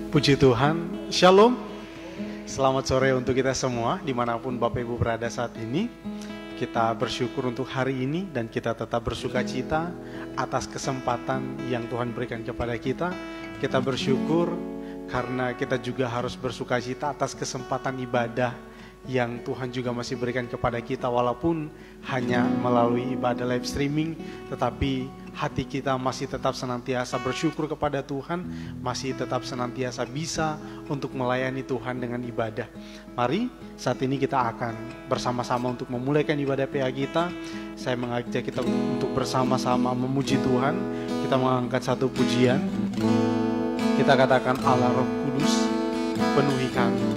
Puji Tuhan, Shalom. Selamat sore untuk kita semua, dimanapun Bapak Ibu berada saat ini. Kita bersyukur untuk hari ini dan kita tetap bersuka cita atas kesempatan yang Tuhan berikan kepada kita. Kita bersyukur karena kita juga harus bersuka cita atas kesempatan ibadah yang Tuhan juga masih berikan kepada kita, walaupun hanya melalui ibadah live streaming, tetapi hati kita masih tetap senantiasa bersyukur kepada Tuhan, masih tetap senantiasa bisa untuk melayani Tuhan dengan ibadah. Mari saat ini kita akan bersama-sama untuk memulaikan ibadah PA kita. Saya mengajak kita untuk bersama-sama memuji Tuhan. Kita mengangkat satu pujian. Kita katakan, Allah Roh Kudus penuhi kami.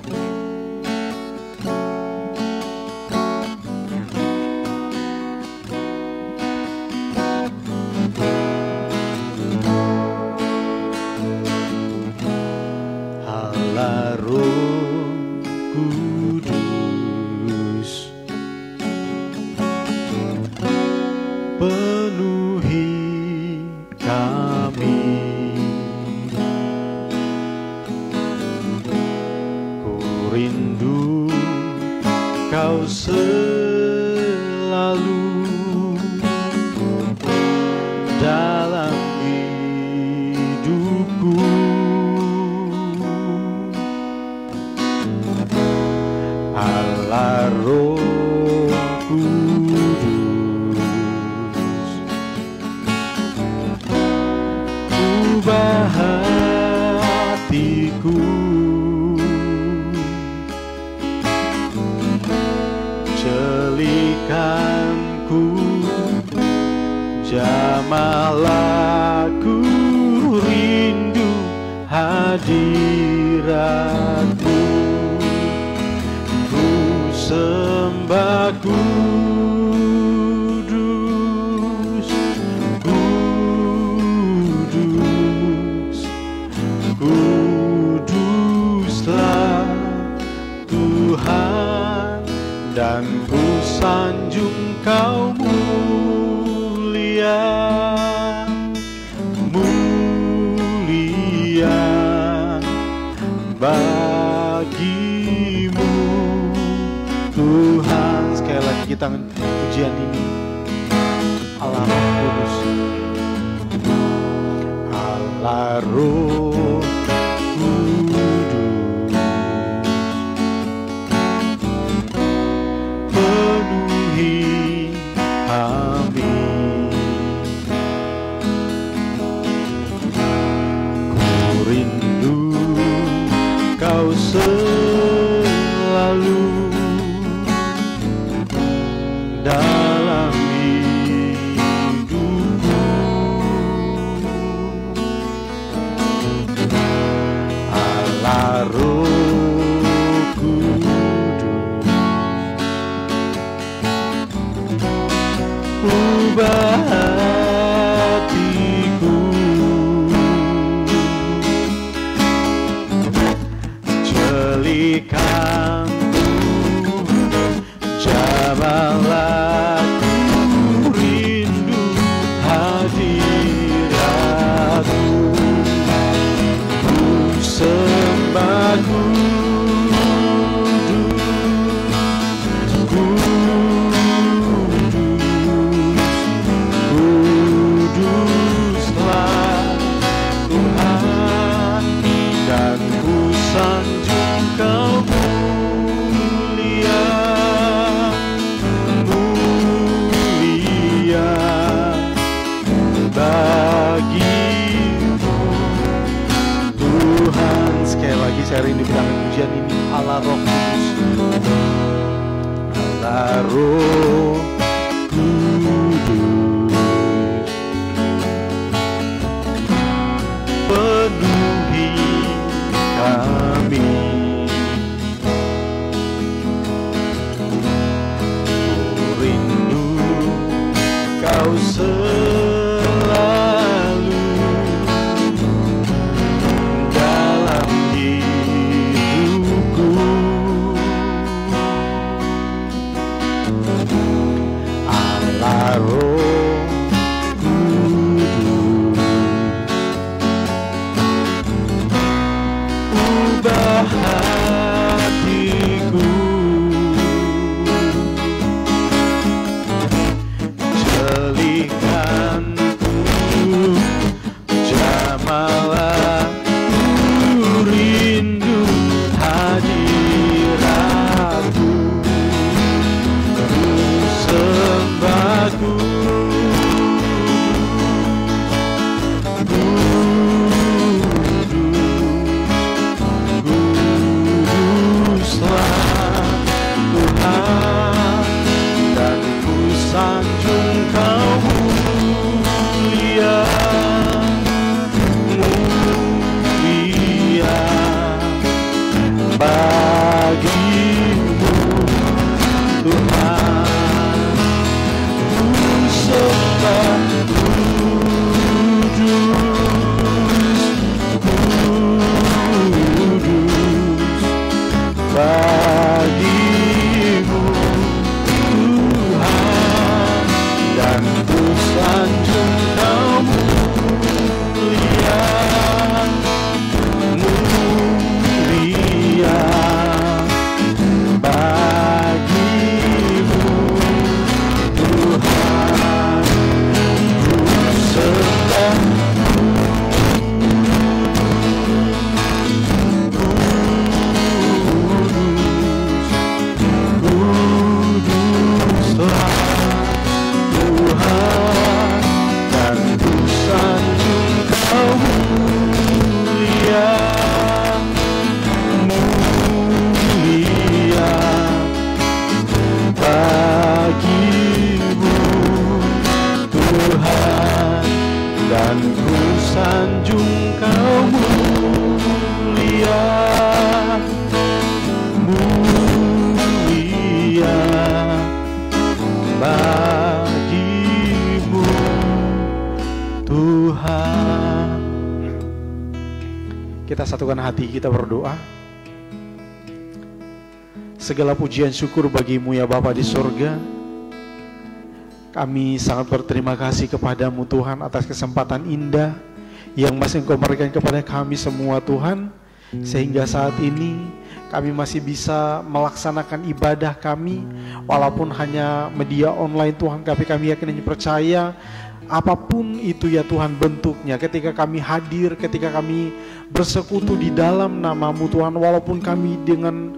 hatiku, jelikanku, jamalah ku rindu hadiratmu, ku sembah sanjung Kau mulia, mulia bagimu Tuhan. Ku sembah kudus, kudus bagimu Tuhan, dan ku sanjung Kau mulia, mulia bagimu Tuhan. Ku sembah kudus, Tuhan, dan ku sanjung Kau mulia, mulia bagimu Tuhan, dan ku sanjung Kau mulia, mulia bagimu Tuhan. Kita satukan hati, kita berdoa. Segala pujian syukur bagi-Mu ya Bapa di surga. Kami sangat berterima kasih kepadamu Tuhan atas kesempatan indah yang masih Engkau berikan kepada kami semua Tuhan, sehingga saat ini kami masih bisa melaksanakan ibadah kami walaupun hanya media online Tuhan. Tapi kami yakin dan percaya apapun itu ya Tuhan bentuknya, ketika kami hadir, ketika kami bersekutu di dalam nama-Mu Tuhan, walaupun kami dengan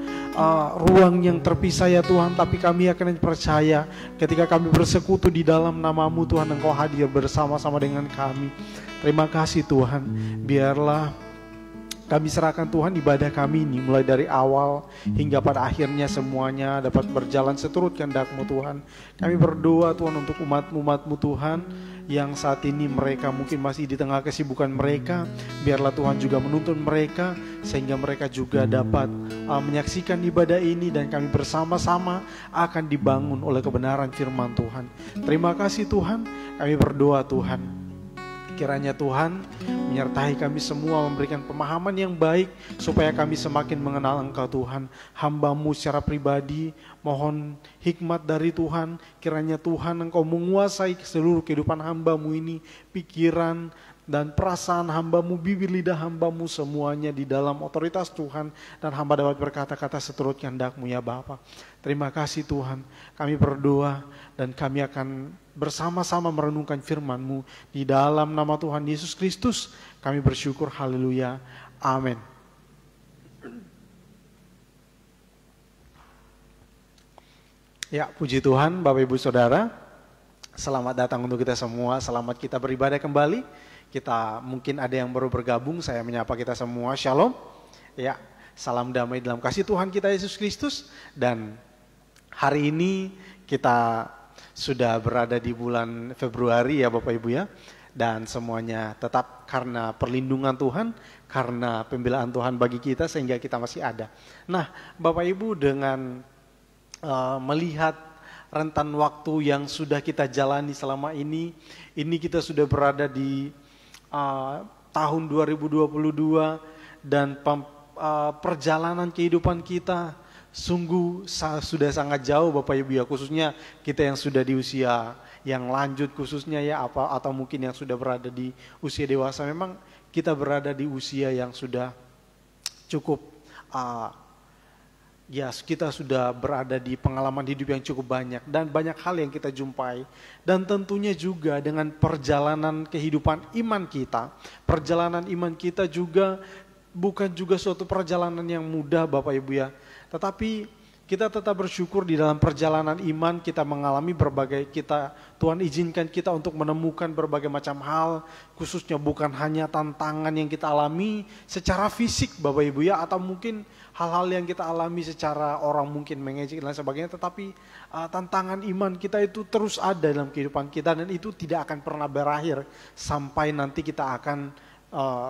ruang yang terpisah ya Tuhan, tapi kami akan percaya ketika kami bersekutu di dalam nama-Mu Tuhan, Engkau hadir bersama-sama dengan kami. Terima kasih Tuhan. Biarlah kami serahkan Tuhan ibadah kami ini mulai dari awal hingga pada akhirnya semuanya dapat berjalan seturut kehendak-Mu Tuhan. Kami berdoa Tuhan untuk umat-umat-Mu Tuhan yang saat ini mereka mungkin masih di tengah kesibukan mereka. Biarlah Tuhan juga menuntun mereka sehingga mereka juga dapat menyaksikan ibadah ini, dan kami bersama-sama akan dibangun oleh kebenaran firman Tuhan. Terima kasih Tuhan. Kami berdoa Tuhan, kiranya Tuhan menyertai kami semua, memberikan pemahaman yang baik supaya kami semakin mengenal Engkau Tuhan. Hamba-Mu secara pribadi mohon hikmat dari Tuhan. Kiranya Tuhan Engkau menguasai seluruh kehidupan hamba-Mu ini, pikiran dan perasaan hamba-Mu, bibir lidah hamba-Mu, semuanya di dalam otoritas Tuhan, dan hamba dapat berkata-kata seturut kehendak-Mu ya Bapa. Terima kasih Tuhan. Kami berdoa dan kami akan bersama-sama merenungkan firman-Mu di dalam nama Tuhan Yesus Kristus. Kami bersyukur, haleluya, amin. Ya, puji Tuhan Bapak Ibu Saudara, selamat datang untuk kita semua, selamat kita beribadah kembali. Kita mungkin ada yang baru bergabung, saya menyapa kita semua, shalom. Ya, salam damai dalam kasih Tuhan kita Yesus Kristus. Dan hari ini kita sudah berada di bulan Februari ya Bapak Ibu ya. Dan semuanya tetap karena perlindungan Tuhan, karena pembelaan Tuhan bagi kita sehingga kita masih ada. Nah Bapak Ibu, dengan melihat rentan waktu yang sudah kita jalani selama ini kita sudah berada di tahun 2022 dan perjalanan kehidupan kita sungguh sudah sangat jauh Bapak Ibu ya, khususnya kita yang sudah di usia yang lanjut khususnya ya, atau mungkin yang sudah berada di usia dewasa. Memang kita berada di usia yang sudah cukup ya kita sudah berada di pengalaman hidup yang cukup banyak dan banyak hal yang kita jumpai, dan tentunya juga dengan perjalanan kehidupan iman kita. Perjalanan iman kita juga bukan juga suatu perjalanan yang mudah Bapak Ibu ya, tetapi kita tetap bersyukur di dalam perjalanan iman kita mengalami Tuhan izinkan kita untuk menemukan berbagai macam hal, khususnya bukan hanya tantangan yang kita alami secara fisik Bapak Ibu ya, atau mungkin hal-hal yang kita alami secara orang mungkin mengejek dan sebagainya, tetapi tantangan iman kita itu terus ada dalam kehidupan kita, dan itu tidak akan pernah berakhir sampai nanti kita akan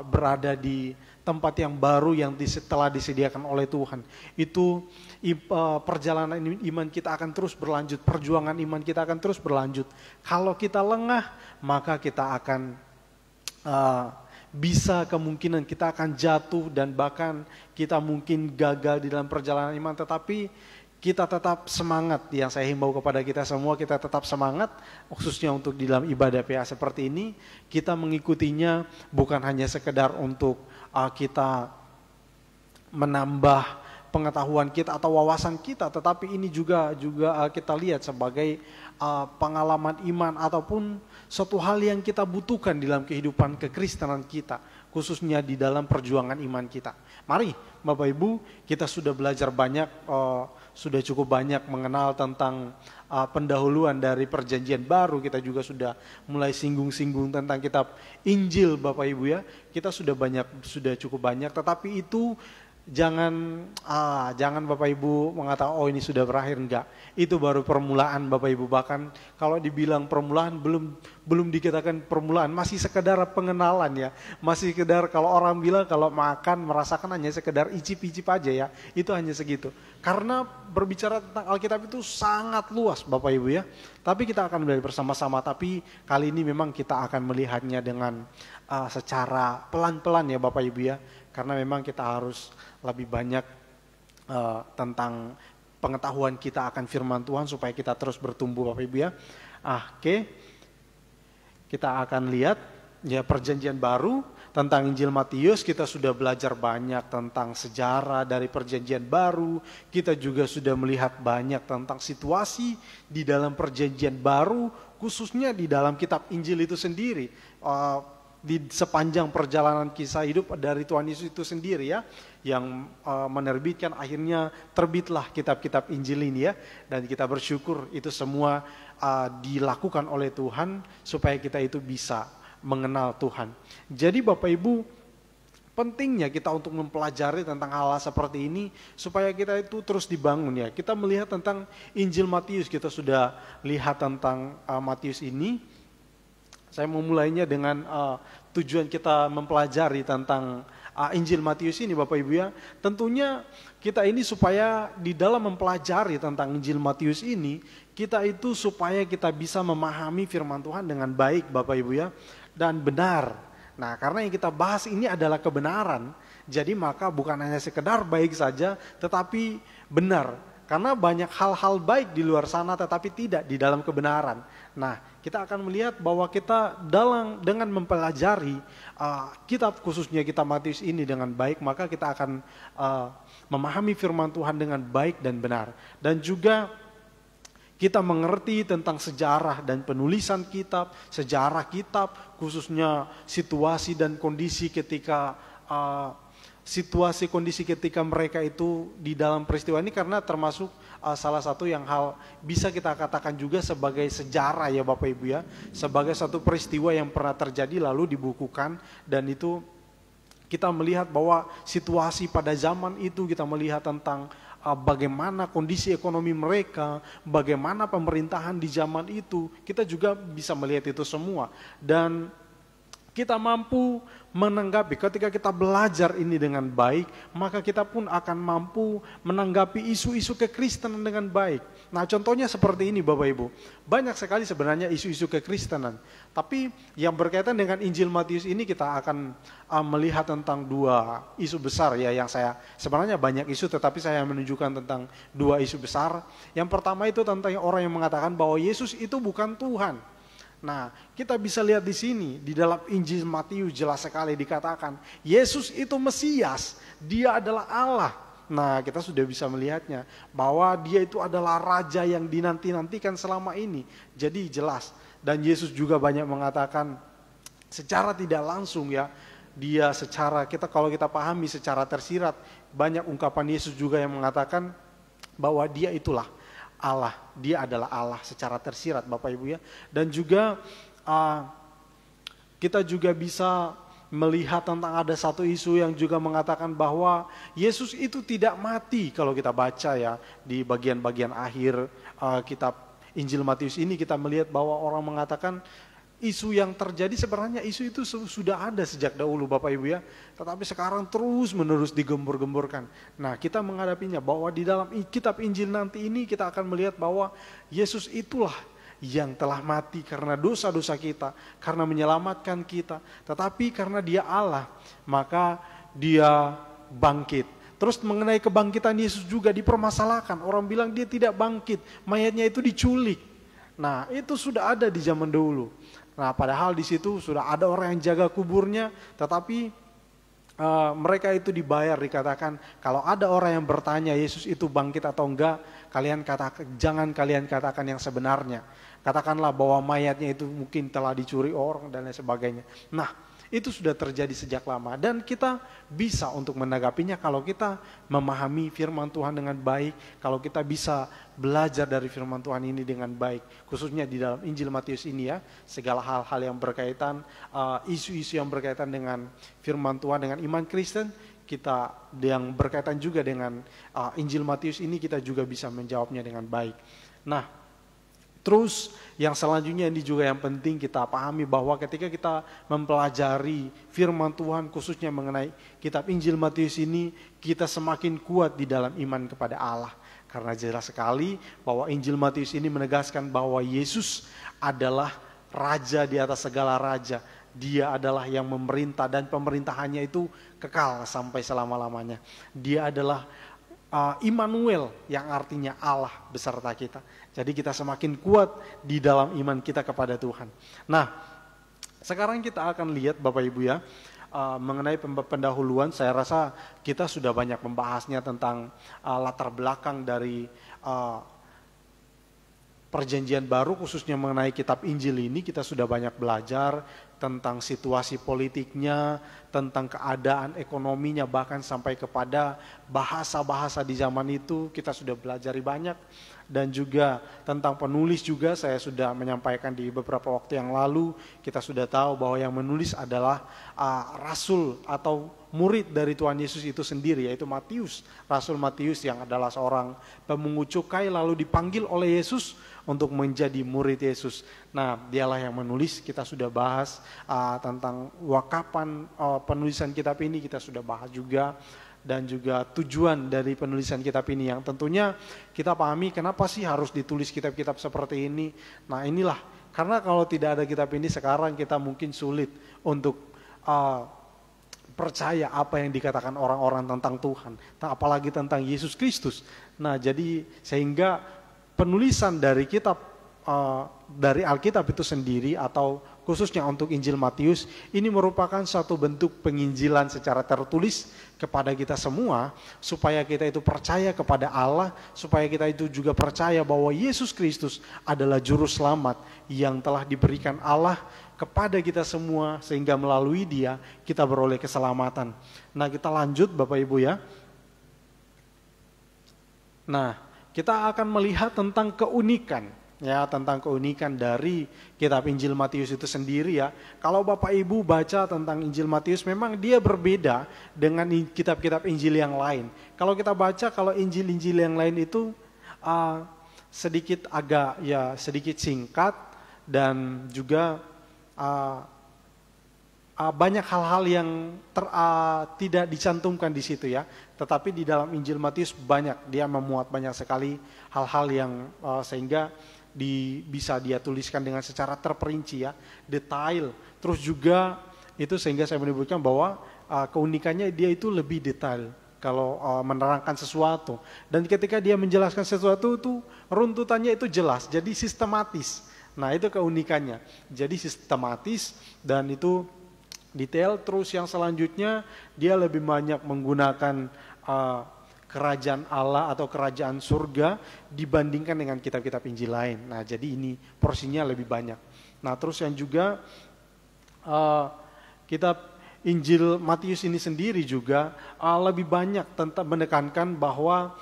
berada di tempat yang baru yang telah disediakan oleh Tuhan. Itu perjalanan iman kita akan terus berlanjut, perjuangan iman kita akan terus berlanjut. Kalau kita lengah, maka kita akan bisa kemungkinan kita akan jatuh, dan bahkan kita mungkin gagal di dalam perjalanan iman. Tetapi kita tetap semangat, yang saya himbau kepada kita semua, kita tetap semangat, khususnya untuk di dalam ibadah PA seperti ini. Kita mengikutinya bukan hanya sekedar untuk kita menambah pengetahuan kita atau wawasan kita, tetapi ini juga kita lihat sebagai pengalaman iman ataupun suatu hal yang kita butuhkan dalam kehidupan kekristenan kita, khususnya di dalam perjuangan iman kita. Mari Bapak Ibu, kita sudah belajar banyak, sudah cukup banyak mengenal tentang pendahuluan dari perjanjian baru. Kita juga sudah mulai singgung-singgung tentang kitab Injil Bapak Ibu ya. Kita sudah cukup banyak, tetapi itu jangan Bapak Ibu mengatakan oh ini sudah berakhir, enggak. Itu baru permulaan Bapak Ibu. Bahkan kalau dibilang permulaan, belum dikatakan permulaan, masih sekedar pengenalan ya. Masih sekedar, kalau orang bilang kalau makan merasakan hanya sekedar icip-icip aja ya. Itu hanya segitu. Karena berbicara tentang Alkitab itu sangat luas Bapak Ibu ya. Tapi kita akan belajar bersama-sama, tapi kali ini memang kita akan melihatnya dengan secara pelan-pelan ya Bapak Ibu ya. Karena memang kita harus lebih banyak tentang pengetahuan kita akan firman Tuhan supaya kita terus bertumbuh Bapak Ibu ya. Oke. Kita akan lihat ya perjanjian baru tentang Injil Matius. Kita sudah belajar banyak tentang sejarah dari perjanjian baru. Kita juga sudah melihat banyak tentang situasi di dalam perjanjian baru, khususnya di dalam kitab Injil itu sendiri. Di sepanjang perjalanan kisah hidup dari Tuhan Yesus itu sendiri ya, yang menerbitkan, akhirnya terbitlah kitab-kitab Injil ini ya, dan kita bersyukur itu semua dilakukan oleh Tuhan supaya kita itu bisa mengenal Tuhan. Jadi Bapak Ibu, pentingnya kita untuk mempelajari tentang hal-hal seperti ini supaya kita itu terus dibangun ya. Kita melihat tentang Injil Matius, kita sudah lihat tentang Matius ini. Saya memulainya dengan tujuan kita mempelajari tentang Injil Matius ini Bapak Ibu ya. Tentunya kita ini supaya di dalam mempelajari tentang Injil Matius ini, kita itu supaya kita bisa memahami firman Tuhan dengan baik Bapak Ibu ya, dan benar. Nah, karena yang kita bahas ini adalah kebenaran, jadi maka bukan hanya sekedar baik saja, tetapi benar. Karena banyak hal-hal baik di luar sana tetapi tidak di dalam kebenaran. Nah, kita akan melihat bahwa kita dengan mempelajari kitab, khususnya kitab Matius ini dengan baik, maka kita akan memahami firman Tuhan dengan baik dan benar. Dan juga kita mengerti tentang sejarah dan penulisan kitab, sejarah kitab, khususnya situasi dan kondisi ketika kondisi ketika mereka itu di dalam peristiwa ini, karena termasuk salah satu yang hal bisa kita katakan juga sebagai sejarah ya Bapak Ibu ya, sebagai satu peristiwa yang pernah terjadi lalu dibukukan, dan itu kita melihat bahwa situasi pada zaman itu, kita melihat tentang bagaimana kondisi ekonomi mereka, bagaimana pemerintahan di zaman itu, kita juga bisa melihat itu semua. Dan kita mampu menanggapi, ketika kita belajar ini dengan baik, maka kita pun akan mampu menanggapi isu-isu kekristenan dengan baik. Nah, contohnya seperti ini Bapak Ibu. Banyak sekali sebenarnya isu-isu kekristenan. Tapi yang berkaitan dengan Injil Matius ini kita akan melihat tentang dua isu besar ya, yang saya sebenarnya banyak isu tetapi saya menunjukkan tentang dua isu besar. Yang pertama itu tentang orang yang mengatakan bahwa Yesus itu bukan Tuhan. Nah, kita bisa lihat di sini, di dalam Injil Matius jelas sekali dikatakan, Yesus itu Mesias, dia adalah Allah. Nah, kita sudah bisa melihatnya bahwa dia itu adalah raja yang dinanti-nantikan selama ini. Jadi jelas. Dan Yesus juga banyak mengatakan secara tidak langsung ya, dia secara kalau kita pahami secara tersirat, banyak ungkapan Yesus juga yang mengatakan bahwa dia itulah Allah, dia adalah Allah secara tersirat Bapak Ibu ya. Dan juga kita juga bisa melihat tentang ada satu isu yang juga mengatakan bahwa Yesus itu tidak mati. Kalau kita baca ya di bagian-bagian akhir kitab Injil Matius ini, kita melihat bahwa orang mengatakan isu yang terjadi sebenarnya isu itu sudah ada sejak dahulu Bapak Ibu ya. Tetapi sekarang terus menerus digembur-gemburkan. Nah, kita menghadapinya bahwa di dalam kitab Injil nanti ini kita akan melihat bahwa Yesus itulah yang telah mati karena dosa-dosa kita, karena menyelamatkan kita. Tetapi karena dia Allah, maka dia bangkit. Terus mengenai kebangkitan Yesus juga dipermasalahkan. Orang bilang dia tidak bangkit, mayatnya itu diculik. Nah, itu sudah ada di zaman dahulu. Nah, padahal di situ sudah ada orang yang jaga kuburnya, tetapi mereka itu dibayar, dikatakan kalau ada orang yang bertanya Yesus itu bangkit atau enggak, jangan kalian katakan yang sebenarnya. Katakanlah bahwa mayatnya itu mungkin telah dicuri orang dan lain sebagainya. Nah, itu sudah terjadi sejak lama dan kita bisa untuk menanggapinya kalau kita memahami firman Tuhan dengan baik, kalau kita bisa belajar dari firman Tuhan ini dengan baik, khususnya di dalam Injil Matius ini ya, segala hal-hal yang berkaitan, isu-isu yang berkaitan dengan firman Tuhan, dengan iman Kristen, kita yang berkaitan juga dengan Injil Matius ini kita juga bisa menjawabnya dengan baik. Nah, terus yang selanjutnya ini juga yang penting kita pahami bahwa ketika kita mempelajari firman Tuhan khususnya mengenai kitab Injil Matius ini, kita semakin kuat di dalam iman kepada Allah. Karena jelas sekali bahwa Injil Matius ini menegaskan bahwa Yesus adalah raja di atas segala raja. Dia adalah yang memerintah dan pemerintahannya itu kekal sampai selama-lamanya. Dia adalah Immanuel yang artinya Allah beserta kita. Jadi kita semakin kuat di dalam iman kita kepada Tuhan. Nah, sekarang kita akan lihat Bapak Ibu ya, mengenai pendahuluan, saya rasa kita sudah banyak membahasnya tentang latar belakang dari Perjanjian Baru, khususnya mengenai kitab Injil ini. Kita sudah banyak belajar tentang situasi politiknya, tentang keadaan ekonominya, bahkan sampai kepada bahasa-bahasa di zaman itu kita sudah belajari banyak. Dan juga tentang penulis juga saya sudah menyampaikan di beberapa waktu yang lalu. Kita sudah tahu bahwa yang menulis adalah rasul atau murid dari Tuhan Yesus itu sendiri, yaitu Matius. Rasul Matius yang adalah seorang pemungut cukai lalu dipanggil oleh Yesus untuk menjadi murid Yesus. Nah, dialah yang menulis. Kita sudah bahas tentang wakapan penulisan kitab ini, kita sudah bahas juga. Dan juga tujuan dari penulisan kitab ini yang tentunya kita pahami kenapa sih harus ditulis kitab-kitab seperti ini. Nah, inilah, karena kalau tidak ada kitab ini sekarang kita mungkin sulit untuk percaya apa yang dikatakan orang-orang tentang Tuhan, apalagi tentang Yesus Kristus. Nah, jadi sehingga penulisan dari kitab dari Alkitab itu sendiri atau khususnya untuk Injil Matius ini merupakan satu bentuk penginjilan secara tertulis kepada kita semua, supaya kita itu percaya kepada Allah, supaya kita itu juga percaya bahwa Yesus Kristus adalah juru selamat yang telah diberikan Allah kepada kita semua, sehingga melalui Dia kita beroleh keselamatan. Nah, kita lanjut Bapak Ibu ya. Nah, kita akan melihat tentang keunikan ya, tentang keunikan dari kitab Injil Matius itu sendiri ya. Kalau Bapak Ibu baca tentang Injil Matius, memang dia berbeda dengan kitab-kitab Injil yang lain. Kalau kita baca, kalau Injil-Injil yang lain itu sedikit singkat dan juga banyak hal-hal yang tidak dicantumkan di situ ya. Tetapi di dalam Injil Matius banyak, dia memuat banyak sekali hal-hal yang sehingga bisa dia tuliskan dengan secara terperinci ya, detail. Terus juga itu sehingga saya menyebutkan bahwa keunikannya dia itu lebih detail kalau menerangkan sesuatu. Dan ketika dia menjelaskan sesuatu itu runtutannya itu jelas, jadi sistematis. Nah, itu keunikannya. Jadi sistematis dan itu detail. Terus yang selanjutnya dia lebih banyak menggunakan kerajaan Allah atau kerajaan surga dibandingkan dengan kitab-kitab Injil lain. Nah, jadi ini porsinya lebih banyak. Nah, terus yang juga kitab Injil Matius ini sendiri juga lebih banyak tentang menekankan bahwa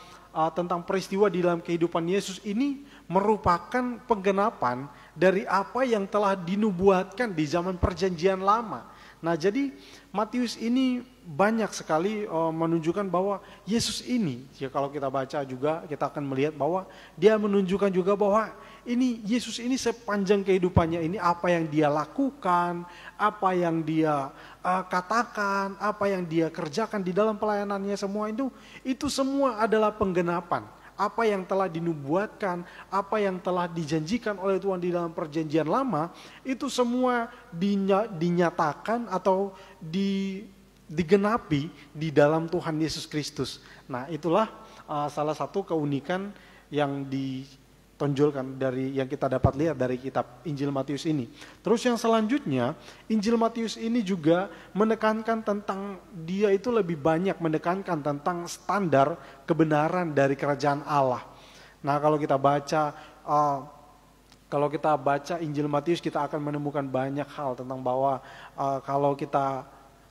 tentang peristiwa di dalam kehidupan Yesus ini merupakan penggenapan dari apa yang telah dinubuatkan di zaman Perjanjian Lama. Nah, jadi Matius ini banyak sekali menunjukkan bahwa Yesus ini, ya kalau kita baca juga kita akan melihat bahwa dia menunjukkan juga bahwa ini Yesus ini sepanjang kehidupannya ini apa yang dia lakukan, apa yang dia katakan, apa yang dia kerjakan di dalam pelayanannya semua itu semua adalah penggenapan. Apa yang telah dinubuatkan, apa yang telah dijanjikan oleh Tuhan di dalam Perjanjian Lama, itu semua dinyatakan atau digenapi di dalam Tuhan Yesus Kristus. Nah, itulah salah satu keunikan yang ditonjolkan dari yang kita dapat lihat dari kitab Injil Matius ini. Terus yang selanjutnya, Injil Matius ini juga menekankan tentang dia itu lebih banyak menekankan tentang standar kebenaran dari kerajaan Allah. Nah, kalau kita baca Injil Matius, kita akan menemukan banyak hal tentang bahwa kalau kita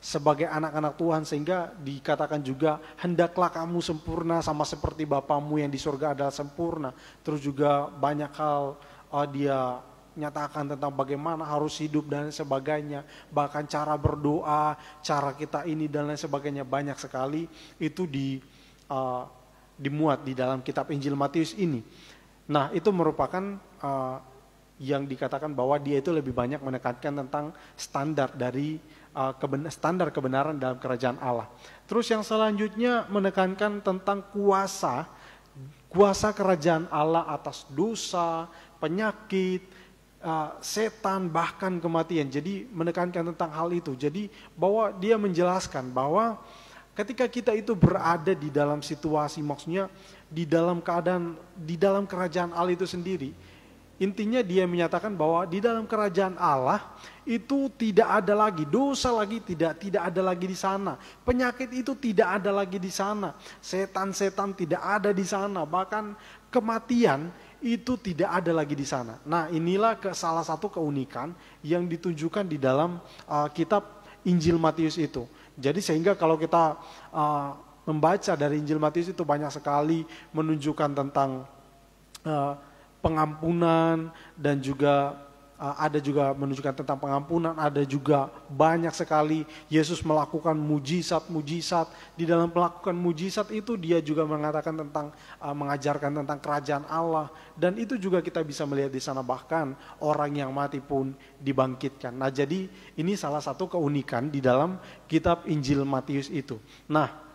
sebagai anak-anak Tuhan, sehingga dikatakan juga hendaklah kamu sempurna sama seperti Bapamu yang di surga adalah sempurna. Terus juga banyak hal dia nyatakan tentang bagaimana harus hidup dan sebagainya, bahkan cara berdoa, cara kita ini dan lain sebagainya, banyak sekali itu dimuat di dalam kitab Injil Matius ini. Nah, itu merupakan yang dikatakan bahwa dia itu lebih banyak menekankan tentang standar dari standar kebenaran dalam kerajaan Allah. Terus yang selanjutnya menekankan tentang kuasa kerajaan Allah atas dosa, penyakit, setan, bahkan kematian. Jadi menekankan tentang hal itu. Jadi bahwa dia menjelaskan bahwa ketika kita itu berada di dalam situasi, maksudnya di dalam keadaan, di dalam kerajaan Allah itu sendiri, intinya dia menyatakan bahwa di dalam kerajaan Allah itu tidak ada lagi dosa, lagi tidak ada lagi di sana. Penyakit itu tidak ada lagi di sana. Setan-setan tidak ada di sana. Bahkan kematian itu tidak ada lagi di sana. Nah, inilah salah satu keunikan yang ditunjukkan di dalam kitab Injil Matius itu. Jadi sehingga kalau kita membaca dari Injil Matius itu banyak sekali menunjukkan tentang pengampunan, dan juga ada juga menunjukkan tentang pengampunan, ada juga banyak sekali Yesus melakukan mujizat-mujizat. Di dalam melakukan mujizat itu dia juga mengatakan tentang mengajarkan tentang kerajaan Allah, dan itu juga kita bisa melihat di sana, bahkan orang yang mati pun dibangkitkan. Nah, jadi ini salah satu keunikan di dalam kitab Injil Matius itu. Nah,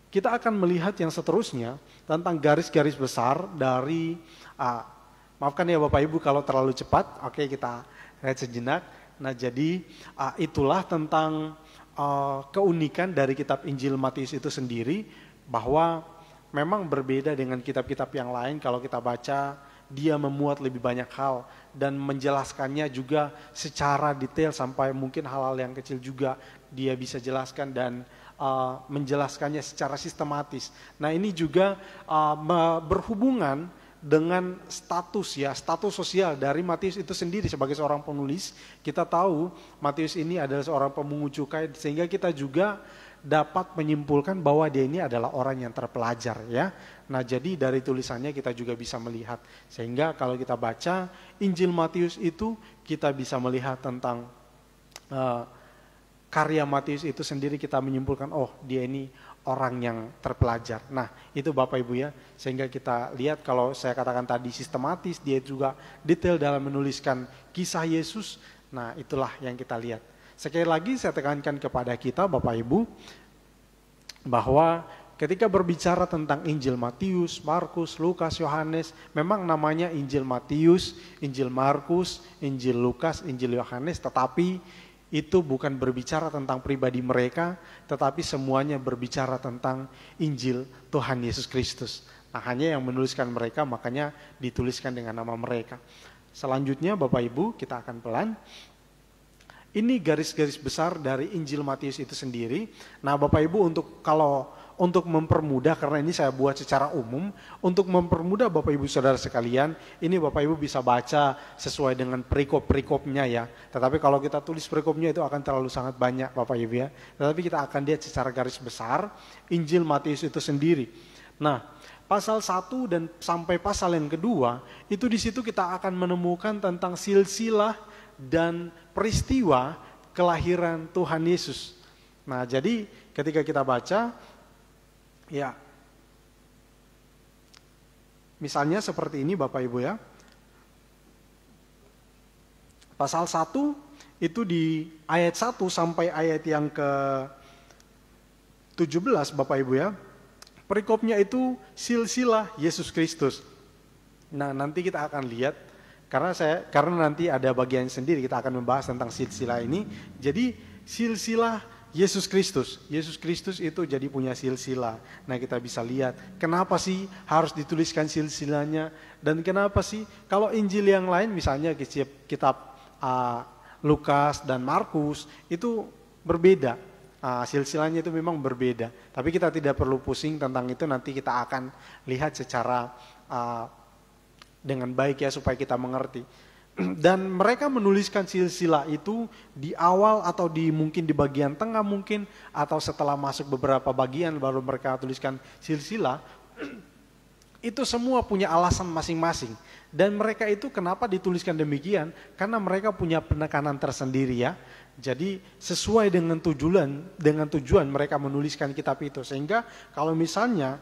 kita akan melihat yang seterusnya tentang garis-garis besar dari maafkan ya Bapak Ibu kalau terlalu cepat. Oke, kita lihat sejenak. Nah, jadi itulah tentang keunikan dari kitab Injil Matius itu sendiri, bahwa memang berbeda dengan kitab-kitab yang lain. Kalau kita baca, dia memuat lebih banyak hal dan menjelaskannya juga secara detail, sampai mungkin hal-hal yang kecil juga dia bisa jelaskan dan menjelaskannya secara sistematis. Nah, ini juga berhubungan dengan status sosial dari Matius itu sendiri sebagai seorang penulis. Kita tahu Matius ini adalah seorang pemungut cukai, sehingga kita juga dapat menyimpulkan bahwa dia ini adalah orang yang terpelajar, ya. Nah, jadi dari tulisannya kita juga bisa melihat, sehingga kalau kita baca Injil Matius itu kita bisa melihat tentang karya Matius itu sendiri, kita menyimpulkan oh dia ini orang yang terpelajar. Nah, itu Bapak Ibu ya, sehingga kita lihat kalau saya katakan tadi sistematis, dia juga detail dalam menuliskan kisah Yesus. Nah, itulah yang kita lihat. Sekali lagi saya tekankan kepada kita Bapak Ibu, bahwa ketika berbicara tentang Injil Matius, Markus, Lukas, Yohanes, memang namanya Injil Matius, Injil Markus, Injil Lukas, Injil Yohanes, tetapi itu bukan berbicara tentang pribadi mereka, tetapi semuanya berbicara tentang Injil Tuhan Yesus Kristus. Nah, hanya yang menuliskan mereka, makanya dituliskan dengan nama mereka. Selanjutnya Bapak Ibu, kita akan pelan. Ini garis-garis besar dari Injil Matius itu sendiri. Nah, Bapak Ibu, untuk kalau untuk mempermudah, karena ini saya buat secara umum, untuk mempermudah Bapak Ibu Saudara sekalian, ini Bapak Ibu bisa baca sesuai dengan perikop-perikopnya ya. Tetapi kalau kita tulis perikopnya itu akan terlalu sangat banyak Bapak Ibu ya. Tetapi kita akan lihat secara garis besar Injil Matius itu sendiri. Nah, pasal 1 dan sampai pasal yang kedua, itu di situ kita akan menemukan tentang silsilah dan peristiwa kelahiran Tuhan Yesus. Nah, jadi ketika kita baca, ya, misalnya seperti ini Bapak Ibu ya. Pasal 1 itu di ayat 1 sampai ayat yang ke-17 Bapak Ibu ya. Perikopnya itu silsilah Yesus Kristus. Nah, nanti kita akan lihat karena nanti ada bagian sendiri kita akan membahas tentang silsilah ini. Jadi silsilah Yesus Kristus. Yesus Kristus itu jadi punya silsilah. Nah, kita bisa lihat kenapa sih harus dituliskan silsilahnya, dan kenapa sih kalau Injil yang lain misalnya kitab Lukas dan Markus itu berbeda. Silsilahnya itu memang berbeda. Tapi kita tidak perlu pusing tentang itu, nanti kita akan lihat secara dengan baik ya supaya kita mengerti. Dan mereka menuliskan silsilah itu di awal atau mungkin di bagian tengah mungkin, atau setelah masuk beberapa bagian baru mereka tuliskan silsilah. Itu semua punya alasan masing-masing. Dan mereka itu kenapa dituliskan demikian? Karena mereka punya penekanan tersendiri ya. Jadi sesuai dengan tujuan mereka menuliskan kitab itu. Sehingga kalau misalnya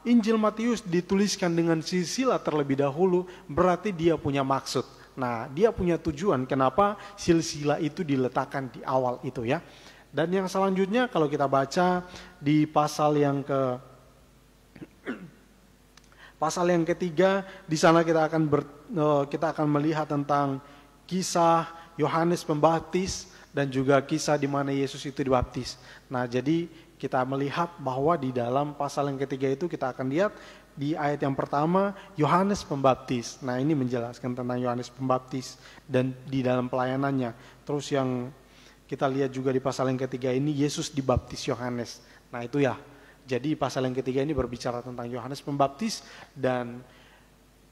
Injil Matius dituliskan dengan silsilah terlebih dahulu, berarti dia punya maksud. Nah, dia punya tujuan kenapa silsilah itu diletakkan di awal itu ya. Dan yang selanjutnya kalau kita baca di pasal yang ketiga, di sana kita akan melihat tentang kisah Yohanes Pembaptis dan juga kisah di mana Yesus itu dibaptis. Nah, jadi kita melihat bahwa di dalam pasal yang ketiga itu kita akan lihat di ayat yang pertama Yohanes Pembaptis. Nah, ini menjelaskan tentang Yohanes Pembaptis dan di dalam pelayanannya. Terus yang kita lihat juga di pasal yang ketiga ini Yesus dibaptis Yohanes. Nah, itu ya. Jadi pasal yang ketiga ini berbicara tentang Yohanes Pembaptis, dan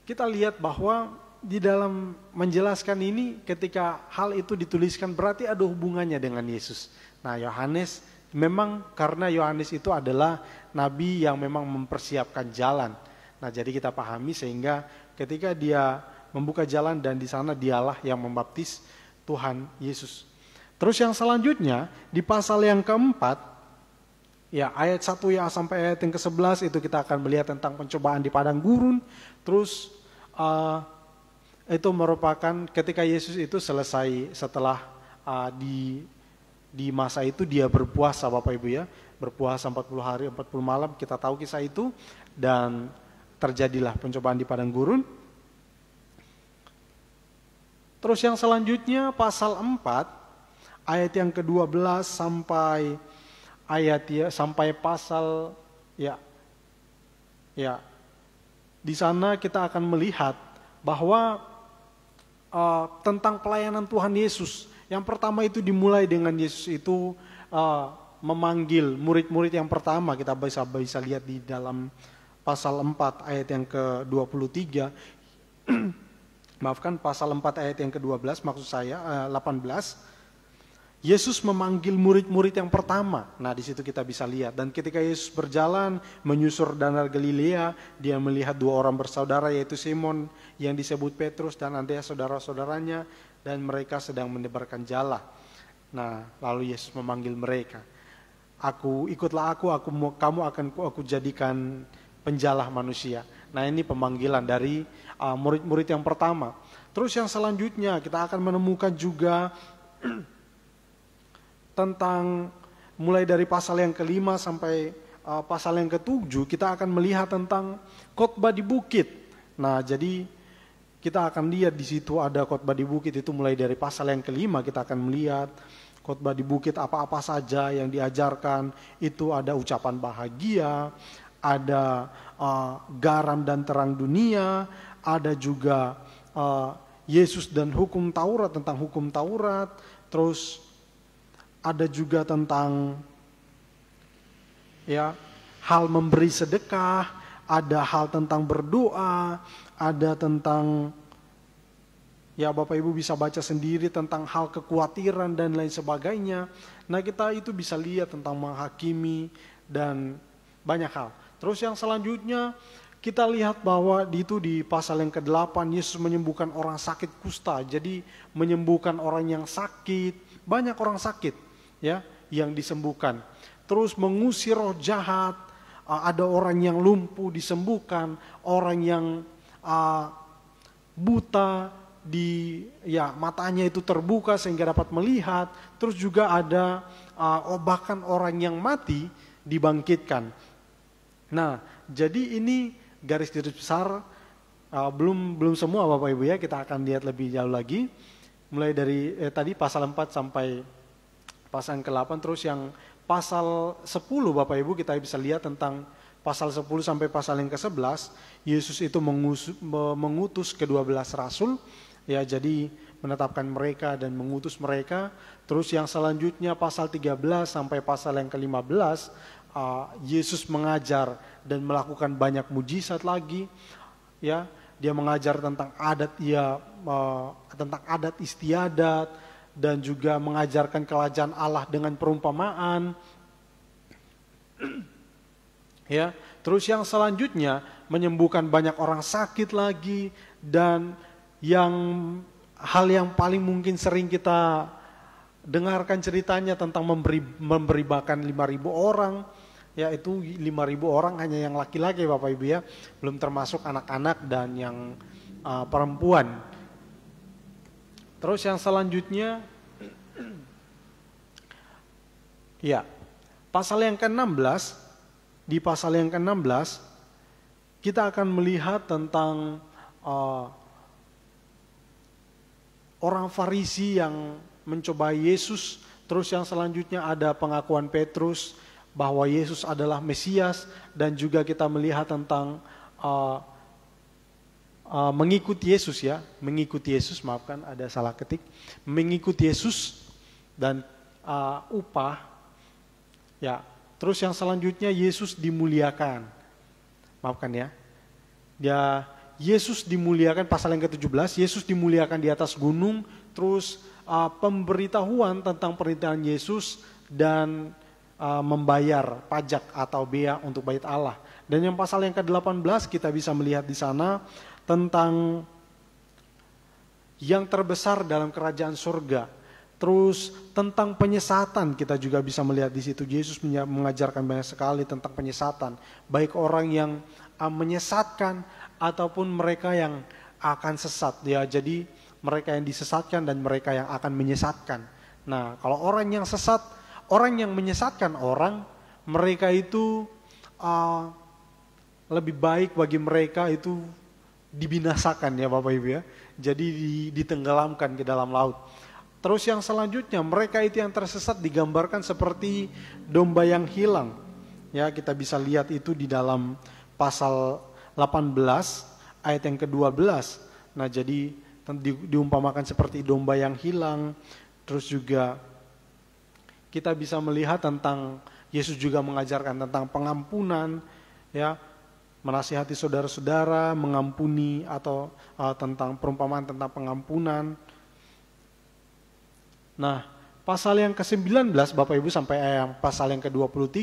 kita lihat bahwa di dalam menjelaskan ini ketika hal itu dituliskan berarti ada hubungannya dengan Yesus. Nah, Yohanes memang karena Yohanes itu adalah nabi yang memang mempersiapkan jalan. Nah, jadi kita pahami sehingga ketika dia membuka jalan dan di sana dialah yang membaptis Tuhan Yesus. Terus yang selanjutnya di pasal yang keempat, ya ayat 1 ya sampai ayat yang ke-11 itu kita akan melihat tentang pencobaan di padang gurun. Terus itu merupakan ketika Yesus itu selesai setelah di masa itu dia berpuasa Bapak Ibu ya. Berpuasa 40 hari 40 malam, kita tahu kisah itu, dan terjadilah pencobaan di padang gurun. Terus yang selanjutnya pasal 4 ayat yang ke-12 sampai sampai pasal ya di sana kita akan melihat bahwa tentang pelayanan Tuhan Yesus. Yang pertama itu dimulai dengan Yesus itu memanggil murid-murid yang pertama. Kita bisa lihat di dalam pasal 4 ayat yang ke-23. Maafkan, pasal 4 ayat yang ke-12 maksud saya 18. Yesus memanggil murid-murid yang pertama. Nah, di situ kita bisa lihat. Dan ketika Yesus berjalan menyusur danau Galilea, dia melihat dua orang bersaudara, yaitu Simon yang disebut Petrus dan Andreas saudara-saudaranya, dan mereka sedang menebarkan jala. Nah, lalu Yesus memanggil mereka. Ikutlah aku kamu akan aku jadikan penjala manusia. Nah, ini pemanggilan dari murid-murid yang pertama. Terus yang selanjutnya kita akan menemukan juga tentang mulai dari pasal yang ke-5 sampai pasal yang ke-7 kita akan melihat tentang khotbah di bukit. Nah, jadi kita akan lihat di situ ada khotbah di bukit itu mulai dari pasal yang ke-5 kita akan melihat khotbah di bukit apa-apa saja yang diajarkan. Itu ada ucapan bahagia, ada garam dan terang dunia, ada juga Yesus dan hukum Taurat, tentang hukum Taurat, terus ada juga tentang hal memberi sedekah, ada hal tentang berdoa, ada tentang, ya Bapak Ibu bisa baca sendiri tentang hal kekhawatiran dan lain sebagainya. Nah kita itu bisa lihat tentang menghakimi dan banyak hal. Terus yang selanjutnya kita lihat bahwa di pasal yang ke-8 Yesus menyembuhkan orang sakit kusta. Jadi menyembuhkan orang yang sakit, banyak orang sakit ya yang disembuhkan. Terus mengusir roh jahat, ada orang yang lumpuh disembuhkan, orang yang buta matanya itu terbuka sehingga dapat melihat. Terus juga ada bahkan orang yang mati dibangkitkan. Nah, jadi ini garis-garis besar, belum semua Bapak Ibu ya, kita akan lihat lebih jauh lagi. Mulai dari tadi pasal 4 sampai pasal ke-8, terus yang pasal 10 Bapak Ibu kita bisa lihat tentang pasal 10 sampai pasal yang ke-11, Yesus itu mengutus ke-12 rasul, ya jadi menetapkan mereka dan mengutus mereka. Terus yang selanjutnya pasal 13 sampai pasal yang ke-15, Yesus mengajar dan melakukan banyak mujizat lagi, ya. Dia mengajar tentang tentang adat istiadat dan juga mengajarkan kerajaan Allah dengan perumpamaan. Ya, terus yang selanjutnya menyembuhkan banyak orang sakit lagi, dan hal yang paling mungkin sering kita dengarkan ceritanya tentang memberi makan 5.000 orang. Ya itu 5.000 orang hanya yang laki-laki Bapak Ibu ya, belum termasuk anak-anak dan yang perempuan. Terus yang selanjutnya, ya pasal yang ke-16, di pasal yang ke-16 kita akan melihat tentang orang Farisi yang mencobai Yesus. Terus yang selanjutnya ada pengakuan Petrus bahwa Yesus adalah Mesias, dan juga kita melihat tentang mengikuti Yesus ya, mengikuti Yesus, maafkan ada salah ketik, mengikuti Yesus dan upah. Ya, terus yang selanjutnya Yesus dimuliakan, maafkan ya, Yesus dimuliakan pasal yang ke-17, Yesus dimuliakan di atas gunung. Terus pemberitahuan tentang perintahan Yesus dan membayar pajak atau bea untuk bait Allah. Dan yang pasal yang ke-18 kita bisa melihat di sana tentang yang terbesar dalam kerajaan surga. Terus tentang penyesatan kita juga bisa melihat di situ. Yesus mengajarkan banyak sekali tentang penyesatan, baik orang yang menyesatkan ataupun mereka yang akan sesat. Ya, jadi mereka yang disesatkan dan mereka yang akan menyesatkan. Nah, kalau orang yang sesat, orang yang menyesatkan orang, mereka itu lebih baik bagi mereka itu dibinasakan ya Bapak Ibu ya. Jadi ditenggelamkan ke dalam laut. Terus yang selanjutnya, mereka itu yang tersesat digambarkan seperti domba yang hilang. Ya, kita bisa lihat itu di dalam pasal 18 ayat yang ke-12. Nah, jadi diumpamakan seperti domba yang hilang. Terus juga kita bisa melihat tentang Yesus juga mengajarkan tentang pengampunan, ya, menasihati saudara-saudara, mengampuni, atau tentang perumpamaan tentang pengampunan. Nah, pasal yang ke-19 Bapak Ibu sampai pasal yang ke-23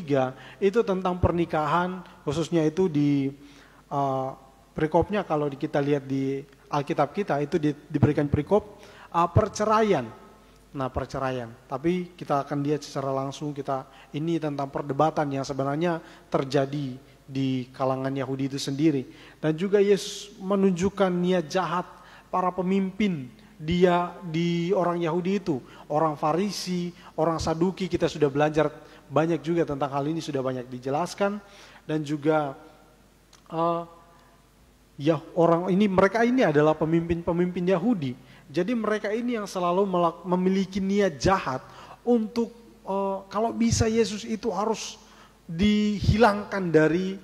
itu tentang pernikahan, khususnya itu di perikopnya kalau kita lihat di Alkitab kita itu diberikan perikop perceraian. Nah, perceraian. Tapi kita akan lihat secara langsung ini tentang perdebatan yang sebenarnya terjadi di kalangan Yahudi itu sendiri. Dan juga Yesus menunjukkan niat jahat para pemimpin di orang Yahudi itu, orang Farisi, orang Saduki. Kita sudah belajar banyak juga tentang hal ini, sudah banyak dijelaskan. Dan juga mereka ini adalah pemimpin-pemimpin Yahudi. Jadi mereka ini yang selalu memiliki niat jahat untuk kalau bisa Yesus itu harus dihilangkan dari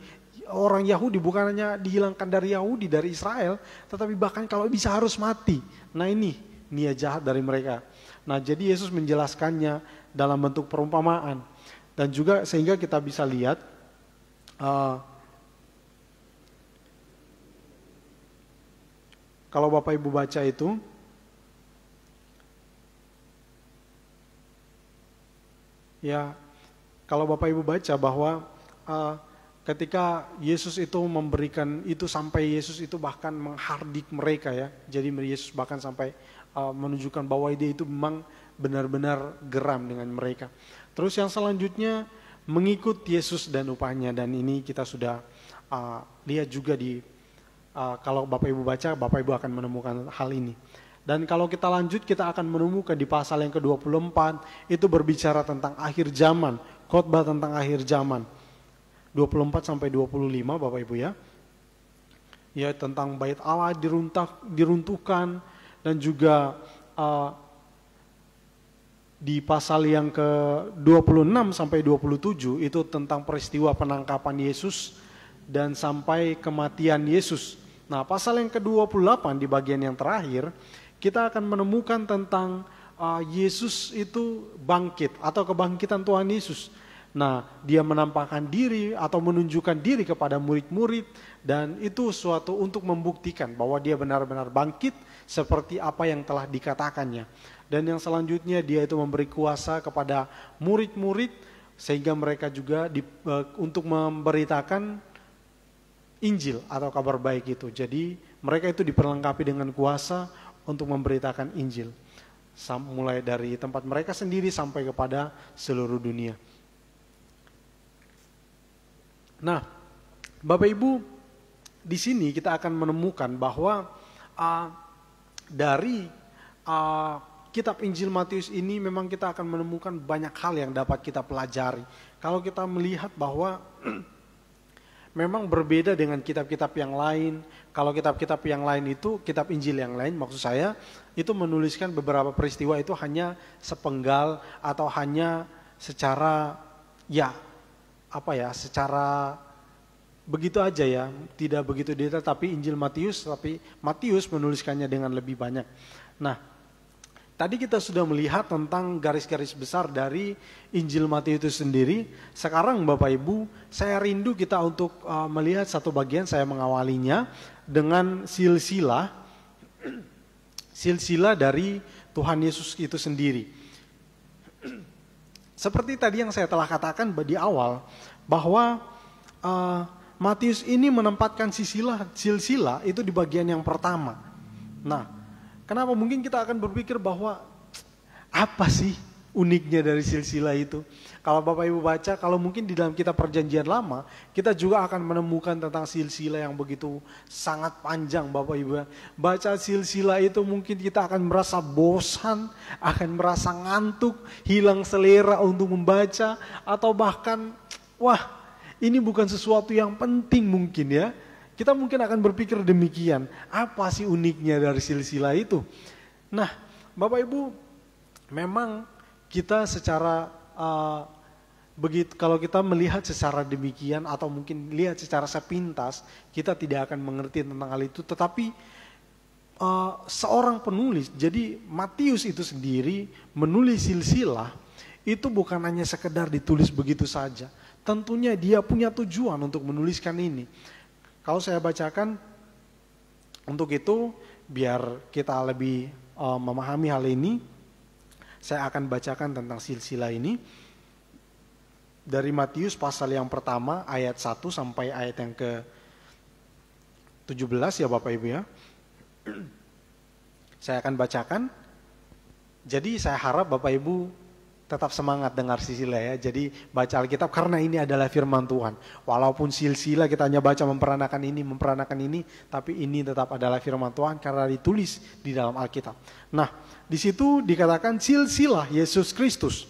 orang Yahudi, bukan hanya dihilangkan dari Yahudi, dari Israel, tetapi bahkan kalau bisa harus mati. Nah, ini niat jahat dari mereka. Nah, jadi Yesus menjelaskannya dalam bentuk perumpamaan. Dan juga sehingga kita bisa lihat Uh, kalau Bapak Ibu baca itu, ya, kalau Bapak Ibu baca bahwa ketika Yesus itu memberikan itu, sampai Yesus itu bahkan menghardik mereka ya. Jadi Yesus bahkan sampai menunjukkan bahwa dia itu memang benar-benar geram dengan mereka. Terus yang selanjutnya, mengikut Yesus dan upahnya, dan ini kita sudah lihat juga di kalau Bapak Ibu baca, Bapak Ibu akan menemukan hal ini. Dan kalau kita lanjut, kita akan menemukan di pasal yang ke-24 itu berbicara tentang akhir zaman, khotbah tentang akhir zaman. 24 sampai 25 Bapak Ibu ya. Ya, tentang bait Allah diruntuhkan, dan juga di pasal yang ke-26 sampai 27 itu tentang peristiwa penangkapan Yesus dan sampai kematian Yesus. Nah, pasal yang ke-28 di bagian yang terakhir, kita akan menemukan tentang Yesus itu bangkit atau kebangkitan Tuhan Yesus. Nah, dia menampakkan diri atau menunjukkan diri kepada murid-murid, dan itu suatu untuk membuktikan bahwa dia benar-benar bangkit seperti apa yang telah dikatakannya. Dan yang selanjutnya, dia itu memberi kuasa kepada murid-murid sehingga mereka juga untuk memberitakan Injil atau kabar baik itu. Jadi mereka itu diperlengkapi dengan kuasa untuk memberitakan Injil, mulai dari tempat mereka sendiri sampai kepada seluruh dunia. Nah, Bapak Ibu, di sini kita akan menemukan bahwa dari kitab Injil Matius ini memang kita akan menemukan banyak hal yang dapat kita pelajari. Kalau kita melihat bahwa memang berbeda dengan kitab-kitab yang lain. Kalau kitab-kitab yang lain itu, kitab Injil yang lain maksud saya, itu menuliskan beberapa peristiwa itu hanya sepenggal atau hanya secara secara begitu aja ya, tidak begitu detail. Tapi Matius menuliskannya dengan lebih banyak. Nah, tadi kita sudah melihat tentang garis-garis besar dari Injil Matius itu sendiri. Sekarang Bapak Ibu, saya rindu kita untuk melihat satu bagian, saya mengawalinya dengan silsilah dari Tuhan Yesus itu sendiri. Seperti tadi yang saya telah katakan di awal, bahwa Matius ini menempatkan silsilah itu di bagian yang pertama. Nah, kenapa mungkin kita akan berpikir bahwa apa sih uniknya dari silsilah itu? Kalau Bapak Ibu baca, kalau mungkin di dalam kitab Perjanjian Lama, kita juga akan menemukan tentang silsilah yang begitu sangat panjang Bapak Ibu. Baca silsilah itu mungkin kita akan merasa bosan, akan merasa ngantuk, hilang selera untuk membaca, atau bahkan ini bukan sesuatu yang penting mungkin ya. Kita mungkin akan berpikir demikian. Apa sih uniknya dari silsilah itu? Nah, Bapak Ibu, memang kita secara begitu, kalau kita melihat secara demikian atau mungkin lihat secara sepintas, kita tidak akan mengerti tentang hal itu. Tetapi seorang penulis, jadi Matius itu sendiri menulis silsilah itu bukan hanya sekedar ditulis begitu saja. Tentunya dia punya tujuan untuk menuliskan ini. Kalau saya bacakan, untuk itu biar kita lebih memahami hal ini, saya akan bacakan tentang silsilah ini. Dari Matius pasal yang pertama ayat 1 sampai ayat yang ke-17 ya Bapak Ibu ya. Saya akan bacakan. Jadi saya harap Bapak Ibu tetap semangat dengar silsilah ya. Jadi baca Alkitab karena ini adalah firman Tuhan. Walaupun silsilah kita hanya baca memperanakan ini, tapi ini tetap adalah firman Tuhan karena ditulis di dalam Alkitab. Nah, di situ dikatakan silsilah Yesus Kristus.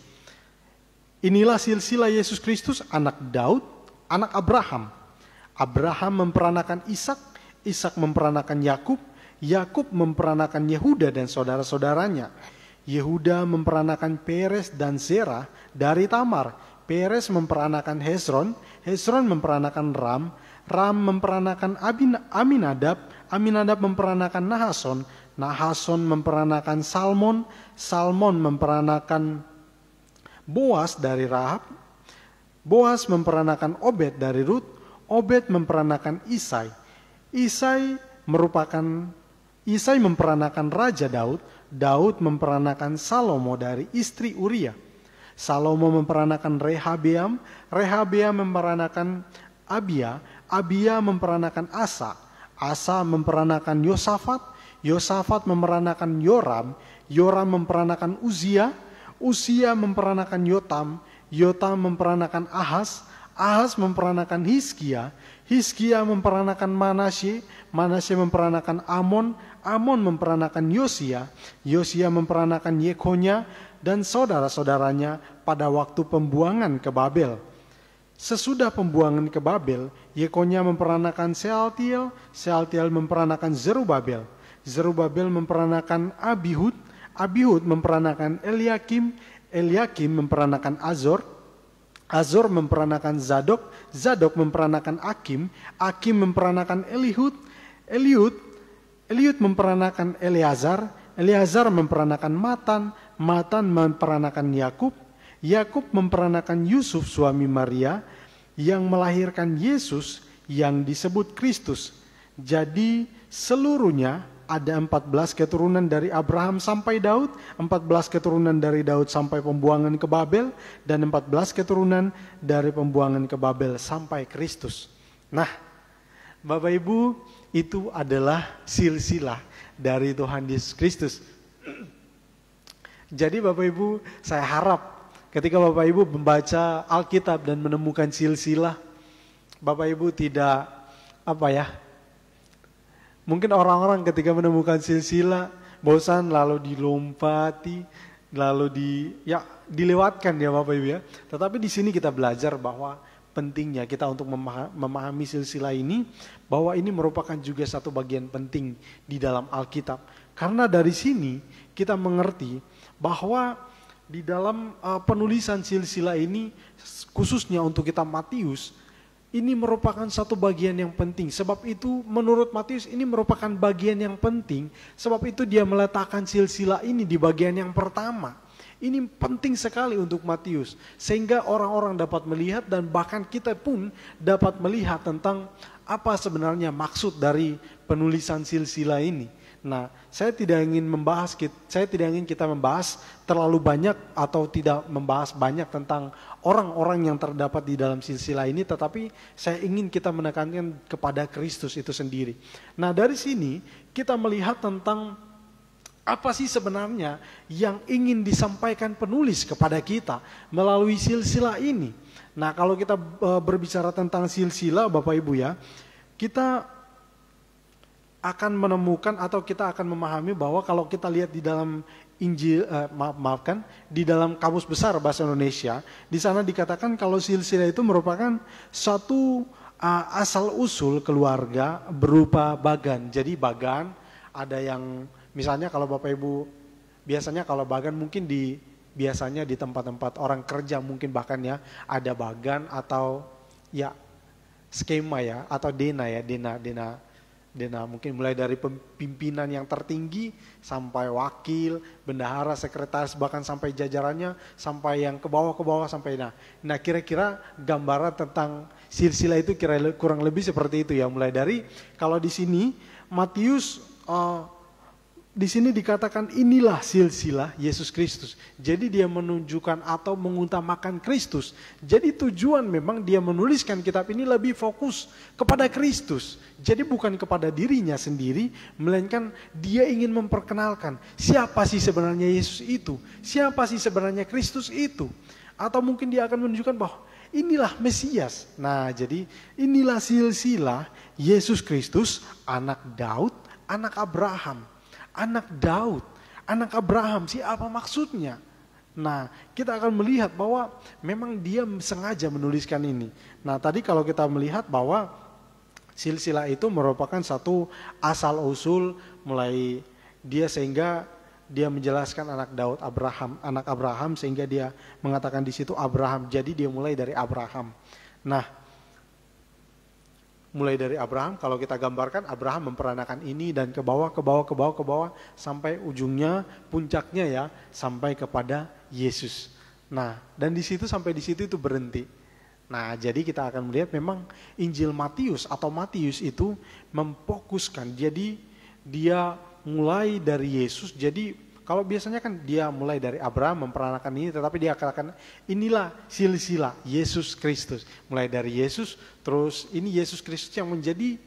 Inilah silsilah Yesus Kristus, anak Daud, anak Abraham. Abraham memperanakan Ishak, Ishak memperanakan Yakub, Yakub memperanakan Yehuda dan saudara-saudaranya. Yehuda memperanakan Peres dan Zerah dari Tamar. Peres memperanakan Hezron, Hezron memperanakan Ram, Ram memperanakan Aminadab, Aminadab memperanakan Nahason, Nahason memperanakan Salmon, Salmon memperanakan Boas dari Rahab, Boas memperanakan Obed dari Rut, Obed memperanakan Isai. Isai memperanakan Raja Daud. Daud memperanakan Salomo dari istri Uria. Salomo memperanakan Rehabeam. Rehabeam memperanakan Abia. Abia memperanakan Asa. Asa memperanakan Yosafat. Yosafat memperanakan Yoram. Yoram memperanakan Uzia. Uzia memperanakan Yotam. Yotam memperanakan Ahaz. Ahaz memperanakan Hizkia. Hizkia memperanakan Manasye. Manasye memperanakan Amon. Amon memperanakan Yosia. Yosia memperanakan Yekonya dan saudara-saudaranya pada waktu pembuangan ke Babel. Sesudah pembuangan ke Babel, Yekonya memperanakan Sealtiel. Sealtiel memperanakan Zerubabel. Zerubabel memperanakan Abihud. Abihud memperanakan Eliakim. Eliakim memperanakan Azor. Azor memperanakan Zadok. Zadok memperanakan Akim. Akim memperanakan Elihud. Eliud memperanakan Eleazar. Eleazar memperanakan Matan. Matan memperanakan Yakub. Yakub memperanakan Yusuf suami Maria yang melahirkan Yesus yang disebut Kristus. Jadi seluruhnya ada 14 keturunan dari Abraham sampai Daud, 14 keturunan dari Daud sampai pembuangan ke Babel, dan 14 keturunan dari pembuangan ke Babel sampai Kristus. Nah, Bapak Ibu, itu adalah silsilah dari Tuhan Yesus Kristus. Jadi Bapak Ibu, saya harap ketika Bapak Ibu membaca Alkitab dan menemukan silsilah, Bapak Ibu tidak mungkin orang-orang ketika menemukan silsilah bosan lalu dilompati, lalu dilewatkan ya Bapak Ibu ya. Tetapi di sini kita belajar bahwa pentingnya kita untuk memahami silsilah ini, bahwa ini merupakan juga satu bagian penting di dalam Alkitab. Karena dari sini kita mengerti bahwa di dalam penulisan silsilah ini, khususnya untuk kitab Matius, ini merupakan satu bagian yang penting. Sebab itu menurut Matius ini merupakan bagian yang penting. Sebab itu dia meletakkan silsilah ini di bagian yang pertama. Ini penting sekali untuk Matius, sehingga orang-orang dapat melihat dan bahkan kita pun dapat melihat tentang apa sebenarnya maksud dari penulisan silsilah ini. Nah, saya tidak ingin kita membahas terlalu banyak atau tidak membahas banyak tentang orang-orang yang terdapat di dalam silsilah ini, tetapi saya ingin kita menekankan kepada Kristus itu sendiri. Nah, dari sini kita melihat tentang apa sih sebenarnya yang ingin disampaikan penulis kepada kita melalui silsilah ini. Nah, kalau kita berbicara tentang silsilah Bapak Ibu ya, kita akan menemukan atau kita akan memahami bahwa kalau kita lihat di dalam Injil, di dalam Kamus Besar Bahasa Indonesia, di sana dikatakan kalau silsilah itu merupakan satu asal usul keluarga berupa bagan. Jadi bagan ada yang misalnya kalau Bapak Ibu, biasanya kalau bagan mungkin biasanya di tempat-tempat orang kerja mungkin bahkan ya, ada bagan atau ya skema ya, atau dena mungkin mulai dari pimpinan yang tertinggi sampai wakil, bendahara, sekretaris, bahkan sampai jajarannya, sampai yang ke bawah sampai nah kira-kira gambaran tentang silsilah itu kurang lebih seperti itu ya. Mulai dari kalau di sini Matius di sini dikatakan inilah silsilah Yesus Kristus. Jadi dia menunjukkan atau mengutamakan Kristus. Jadi tujuan memang dia menuliskan kitab ini lebih fokus kepada Kristus. Jadi bukan kepada dirinya sendiri, melainkan dia ingin memperkenalkan siapa sih sebenarnya Yesus itu, siapa sih sebenarnya Kristus itu. Atau mungkin dia akan menunjukkan bahwa inilah Mesias. Nah, jadi inilah silsilah Yesus Kristus, anak Daud, anak Abraham. Anak Daud, anak Abraham, apa maksudnya? Nah, kita akan melihat bahwa memang dia sengaja menuliskan ini. Nah, tadi kalau kita melihat bahwa silsilah itu merupakan satu asal usul mulai dia sehingga dia menjelaskan anak Daud, anak Abraham sehingga dia mengatakan di situ Abraham. Jadi dia mulai dari Abraham. Nah, mulai dari Abraham, kalau kita gambarkan Abraham memperanakan ini dan ke bawah sampai ujungnya, puncaknya ya, sampai kepada Yesus. Nah, dan sampai di situ itu berhenti. Nah, jadi kita akan melihat memang Injil Matius atau Matius itu memfokuskan. Jadi dia mulai dari Yesus. Jadi kalau biasanya kan dia mulai dari Abraham memperanakan ini, tetapi dia akan inilah silsilah Yesus Kristus. Mulai dari Yesus, terus ini Yesus Kristus yang menjadi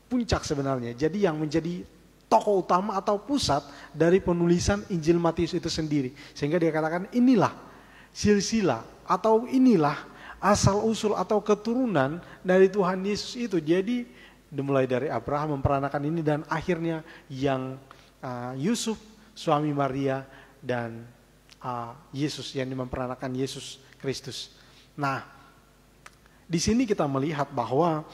puncak sebenarnya. Jadi yang menjadi tokoh utama atau pusat dari penulisan Injil Matius itu sendiri. Sehingga dia katakan inilah silsilah atau inilah asal usul atau keturunan dari Tuhan Yesus itu. Jadi dimulai dari Abraham memperanakan ini dan akhirnya yang Yusuf suami Maria dan Yesus yang memperanakan Yesus Kristus. Nah, di sini kita melihat bahwa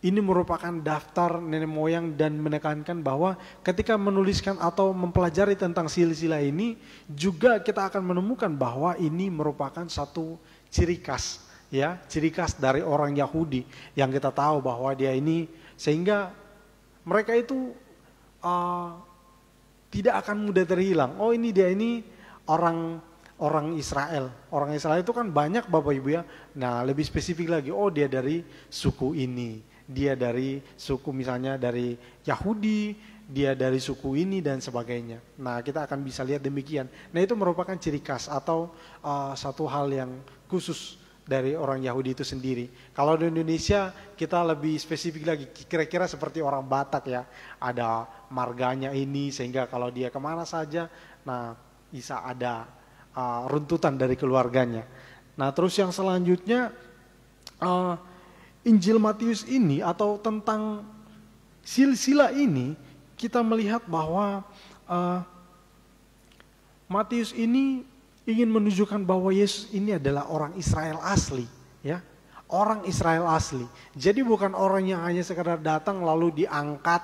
ini merupakan daftar nenek moyang dan menekankan bahwa ketika menuliskan atau mempelajari tentang silsilah ini juga kita akan menemukan bahwa ini merupakan satu ciri khas, ya, ciri khas dari orang Yahudi yang kita tahu bahwa dia ini sehingga mereka itu tidak akan mudah terhilang. Oh, ini dia ini orang Israel. Orang Israel itu kan banyak Bapak Ibu ya. Nah, lebih spesifik lagi, oh dia dari suku ini. Dia dari suku misalnya dari Yahudi, dia dari suku ini dan sebagainya. Nah, kita akan bisa lihat demikian. Nah, itu merupakan ciri khas atau satu hal yang khusus dari orang Yahudi itu sendiri. Kalau di Indonesia kita lebih spesifik lagi, kira-kira seperti orang Batak ya. Ada marganya ini sehingga kalau dia kemana saja, nah bisa ada runtutan dari keluarganya. Nah, terus yang selanjutnya Injil Matius ini atau tentang silsilah ini kita melihat bahwa Matius ini ingin menunjukkan bahwa Yesus ini adalah orang Israel asli, ya, orang Israel asli. Jadi bukan orang yang hanya sekadar datang lalu diangkat,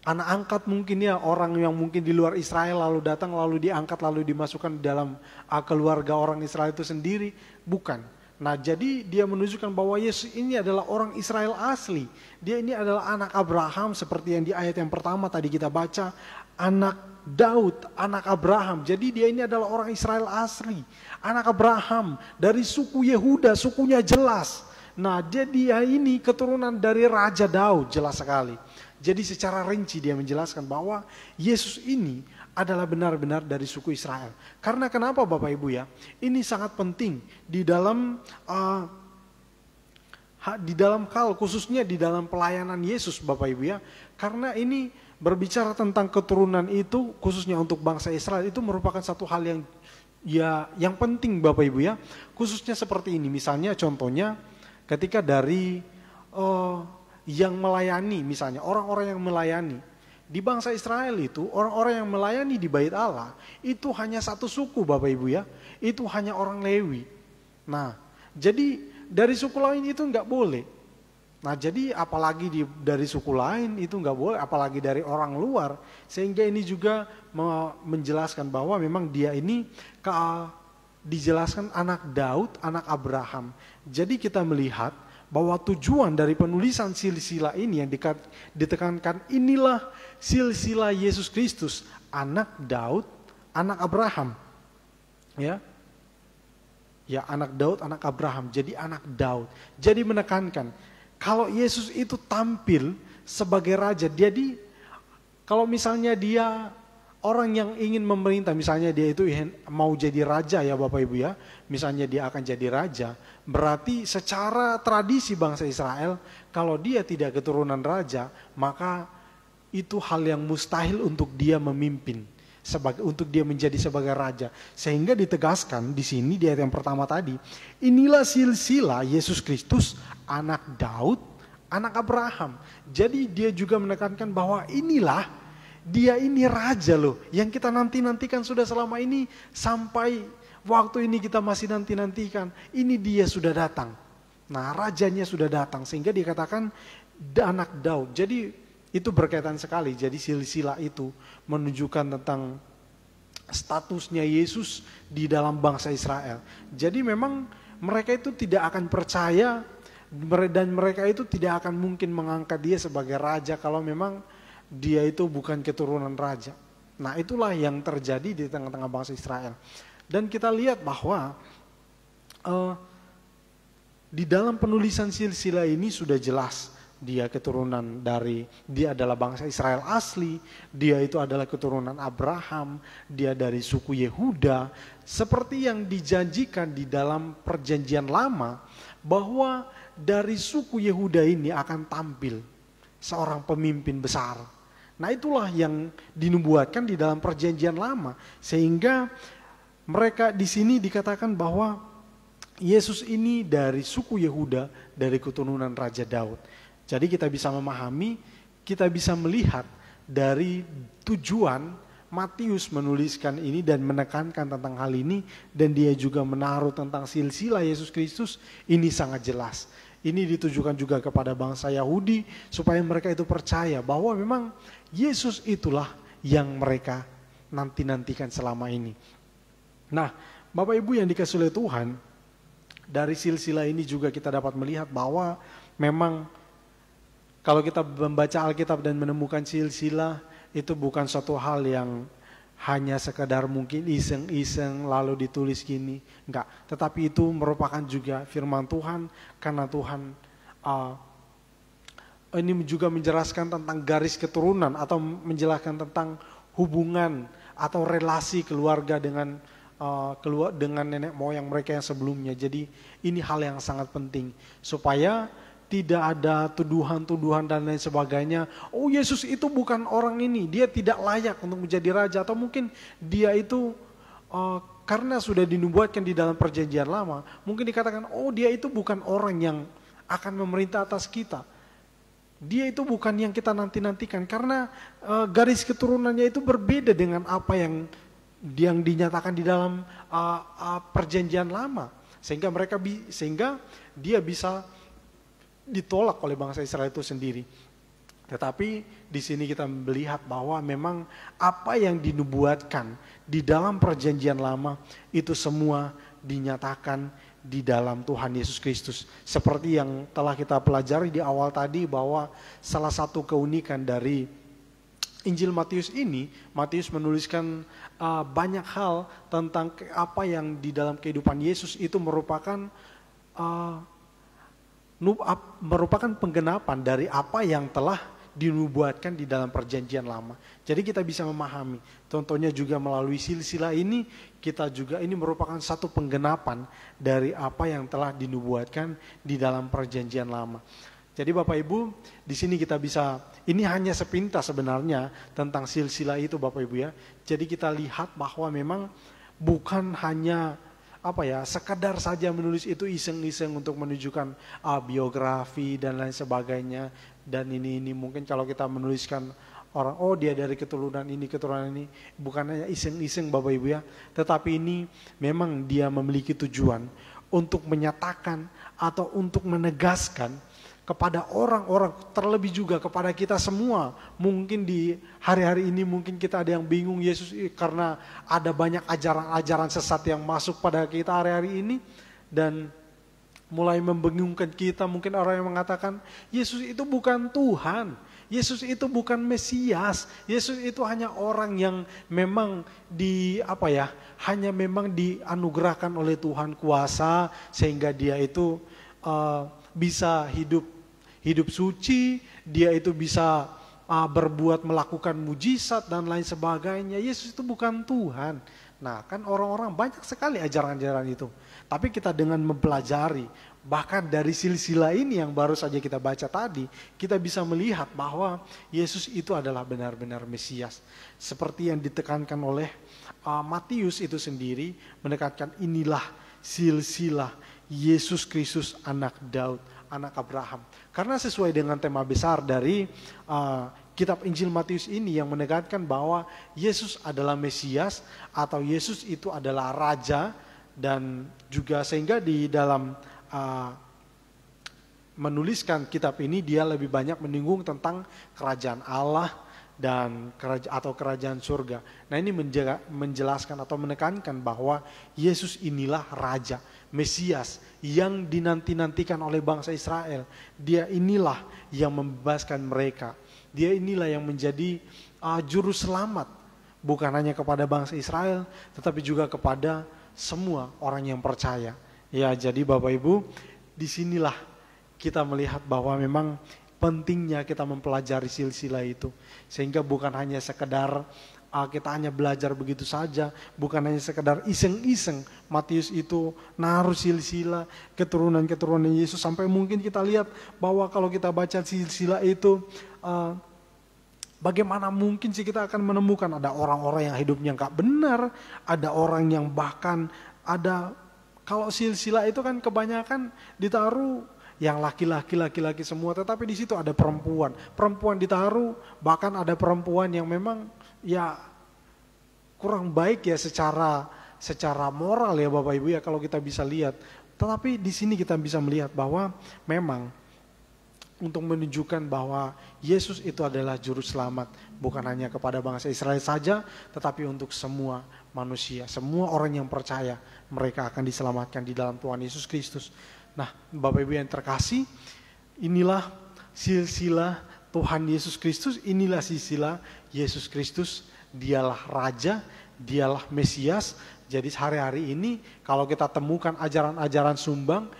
anak angkat mungkin ya, orang yang mungkin di luar Israel lalu datang lalu diangkat lalu dimasukkan dalam keluarga orang Israel itu sendiri, bukan. Nah, jadi dia menunjukkan bahwa Yesus ini adalah orang Israel asli. Dia ini adalah anak Abraham seperti yang di ayat yang pertama tadi kita baca. Anak Daud, anak Abraham. Jadi dia ini adalah orang Israel asli. Anak Abraham dari suku Yehuda, sukunya jelas. Nah, dia ini keturunan dari Raja Daud, jelas sekali. Jadi secara rinci dia menjelaskan bahwa Yesus ini adalah benar-benar dari suku Israel. Karena kenapa Bapak Ibu ya? Ini sangat penting di dalam hal khususnya di dalam pelayanan Yesus Bapak Ibu ya. Karena ini berbicara tentang keturunan itu khususnya untuk bangsa Israel itu merupakan satu hal yang penting Bapak Ibu ya. Khususnya seperti ini, misalnya contohnya ketika dari yang melayani, misalnya orang-orang yang melayani di bangsa Israel itu, orang-orang yang melayani di Bait Allah itu hanya satu suku Bapak Ibu ya, itu hanya orang Lewi. Nah, jadi dari suku lain itu nggak boleh. Nah, jadi apalagi dari suku lain itu nggak boleh, apalagi dari orang luar. Sehingga ini juga menjelaskan bahwa memang dia ini dijelaskan anak Daud, anak Abraham. Jadi kita melihat bahwa tujuan dari penulisan silsilah ini yang ditekankan inilah silsilah Yesus Kristus, anak Daud, anak Abraham. Ya. Ya, anak Daud, anak Abraham. Jadi anak Daud. Jadi menekankan kalau Yesus itu tampil sebagai raja, jadi kalau misalnya dia orang yang ingin memerintah, misalnya dia itu mau jadi raja ya Bapak Ibu ya, misalnya dia akan jadi raja, berarti secara tradisi bangsa Israel, kalau dia tidak keturunan raja, maka itu hal yang mustahil untuk dia memimpin, untuk dia menjadi sebagai raja. Sehingga ditegaskan di sini di ayat yang pertama tadi, inilah silsilah Yesus Kristus, anak Daud, anak Abraham. Jadi dia juga menekankan bahwa inilah dia ini raja loh, yang kita nantikan sudah selama ini, sampai waktu ini kita masih nantikan, ini dia sudah datang. Nah, rajanya sudah datang, sehingga dikatakan anak Daud. Jadi itu berkaitan sekali, jadi silsilah itu menunjukkan tentang statusnya Yesus di dalam bangsa Israel. Jadi memang mereka itu tidak akan percaya, dan mereka itu tidak akan mungkin mengangkat dia sebagai raja kalau memang dia itu bukan keturunan raja. Nah, itulah yang terjadi di tengah-tengah bangsa Israel. Dan kita lihat bahwa eh, di dalam penulisan silsilah ini sudah jelas dia adalah bangsa Israel asli, dia itu adalah keturunan Abraham, dia dari suku Yehuda, seperti yang dijanjikan di dalam perjanjian lama, bahwa dari suku Yehuda ini akan tampil seorang pemimpin besar. Nah, itulah yang dinubuatkan di dalam perjanjian lama, sehingga mereka di sini dikatakan bahwa Yesus ini dari suku Yehuda, dari keturunan Raja Daud. Jadi kita bisa memahami, kita bisa melihat dari tujuan Matius menuliskan ini dan menekankan tentang hal ini, dan dia juga menaruh tentang silsilah Yesus Kristus, ini sangat jelas. Ini ditujukan juga kepada bangsa Yahudi supaya mereka itu percaya bahwa memang Yesus itulah yang mereka nanti-nantikan selama ini. Nah, Bapak Ibu yang dikasihi oleh Tuhan, dari silsilah ini juga kita dapat melihat bahwa memang kalau kita membaca Alkitab dan menemukan silsilah, itu bukan suatu hal yang hanya sekedar mungkin iseng-iseng lalu ditulis gini. Enggak, tetapi itu merupakan juga firman Tuhan, karena Tuhan ini juga menjelaskan tentang garis keturunan atau menjelaskan tentang hubungan atau relasi keluarga dengan nenek moyang mereka yang sebelumnya. Jadi ini hal yang sangat penting supaya tidak ada tuduhan-tuduhan dan lain sebagainya. Oh, Yesus itu bukan orang ini, dia tidak layak untuk menjadi raja, atau mungkin dia itu karena sudah dinubuatkan di dalam perjanjian lama, mungkin dikatakan oh dia itu bukan orang yang akan memerintah atas kita. Dia itu bukan yang kita nanti-nantikan, karena garis keturunannya itu berbeda dengan apa yang dinyatakan di dalam perjanjian lama, sehingga dia bisa ditolak oleh bangsa Israel itu sendiri. Tetapi di sini kita melihat bahwa memang apa yang dinubuatkan di dalam perjanjian lama itu semua dinyatakan di dalam Tuhan Yesus Kristus. Seperti yang telah kita pelajari di awal tadi, bahwa salah satu keunikan dari Injil Matius ini, Matius menuliskan banyak hal tentang apa yang di dalam kehidupan Yesus itu merupakan penggenapan dari apa yang telah dinubuatkan di dalam perjanjian lama. Jadi kita bisa memahami, contohnya juga melalui silsilah ini, kita juga ini merupakan satu penggenapan dari apa yang telah dinubuatkan di dalam perjanjian lama. Jadi Bapak Ibu, di sini kita bisa, ini hanya sepintas sebenarnya tentang silsilah itu Bapak Ibu ya. Jadi kita lihat bahwa memang bukan hanya sekadar saja menulis itu iseng-iseng untuk menunjukkan biografi dan lain sebagainya. Dan ini mungkin kalau kita menuliskan orang, oh dia dari keturunan ini, bukan hanya iseng-iseng Bapak Ibu ya. Tetapi ini memang dia memiliki tujuan untuk menyatakan atau untuk menegaskan kepada orang-orang, terlebih juga kepada kita semua. Mungkin di hari-hari ini mungkin kita ada yang bingung Yesus, karena ada banyak ajaran-ajaran sesat yang masuk pada kita hari-hari ini dan mulai membingungkan kita. Mungkin orang yang mengatakan Yesus itu bukan Tuhan, Yesus itu bukan Mesias, Yesus itu hanya orang yang memang hanya memang dianugerahkan oleh Tuhan kuasa sehingga dia itu bisa hidup suci, dia itu bisa melakukan mujizat dan lain sebagainya. Yesus itu bukan Tuhan. Nah, kan orang-orang banyak sekali ajaran-ajaran itu. Tapi kita dengan mempelajari, bahkan dari silsilah ini yang baru saja kita baca tadi, kita bisa melihat bahwa Yesus itu adalah benar-benar Mesias. Seperti yang ditekankan oleh Matius itu sendiri, menekankan inilah silsilah Yesus Kristus anak Daud, anak Abraham. Karena sesuai dengan tema besar dari kitab Injil Matius ini yang menekankan bahwa Yesus adalah Mesias atau Yesus itu adalah Raja, dan juga sehingga di dalam menuliskan kitab ini dia lebih banyak menyinggung tentang kerajaan Allah dan kerajaan surga. Nah, ini menjelaskan atau menekankan bahwa Yesus inilah Raja, Mesias yang dinanti-nantikan oleh bangsa Israel. Dia inilah yang membebaskan mereka. Dia inilah yang menjadi juru selamat, bukan hanya kepada bangsa Israel, tetapi juga kepada semua orang yang percaya. Ya, jadi Bapak Ibu, disinilah kita melihat bahwa memang pentingnya kita mempelajari silsilah itu. Sehingga bukan hanya sekedar kita hanya belajar begitu saja, bukan hanya sekedar iseng-iseng. Matius itu naruh silsilah keturunan-keturunan Yesus, sampai mungkin kita lihat bahwa kalau kita baca silsilah itu, bagaimana mungkin sih kita akan menemukan ada orang-orang yang hidupnya nggak benar, ada orang yang bahkan ada. Kalau silsilah itu kan kebanyakan ditaruh yang laki-laki semua, tetapi di situ ada perempuan. Perempuan ditaruh, bahkan ada perempuan yang memang ya kurang baik ya secara moral ya Bapak Ibu ya kalau kita bisa lihat. Tetapi di sini kita bisa melihat bahwa memang untuk menunjukkan bahwa Yesus itu adalah juru selamat, bukan hanya kepada bangsa Israel saja, tetapi untuk semua manusia, semua orang yang percaya, mereka akan diselamatkan di dalam Tuhan Yesus Kristus. Nah, Bapak Ibu yang terkasih, inilah silsilah Tuhan Yesus Kristus, inilah silsilah Yesus Kristus, dialah Raja, dialah Mesias. Jadi hari-hari ini kalau kita temukan ajaran-ajaran sumbang,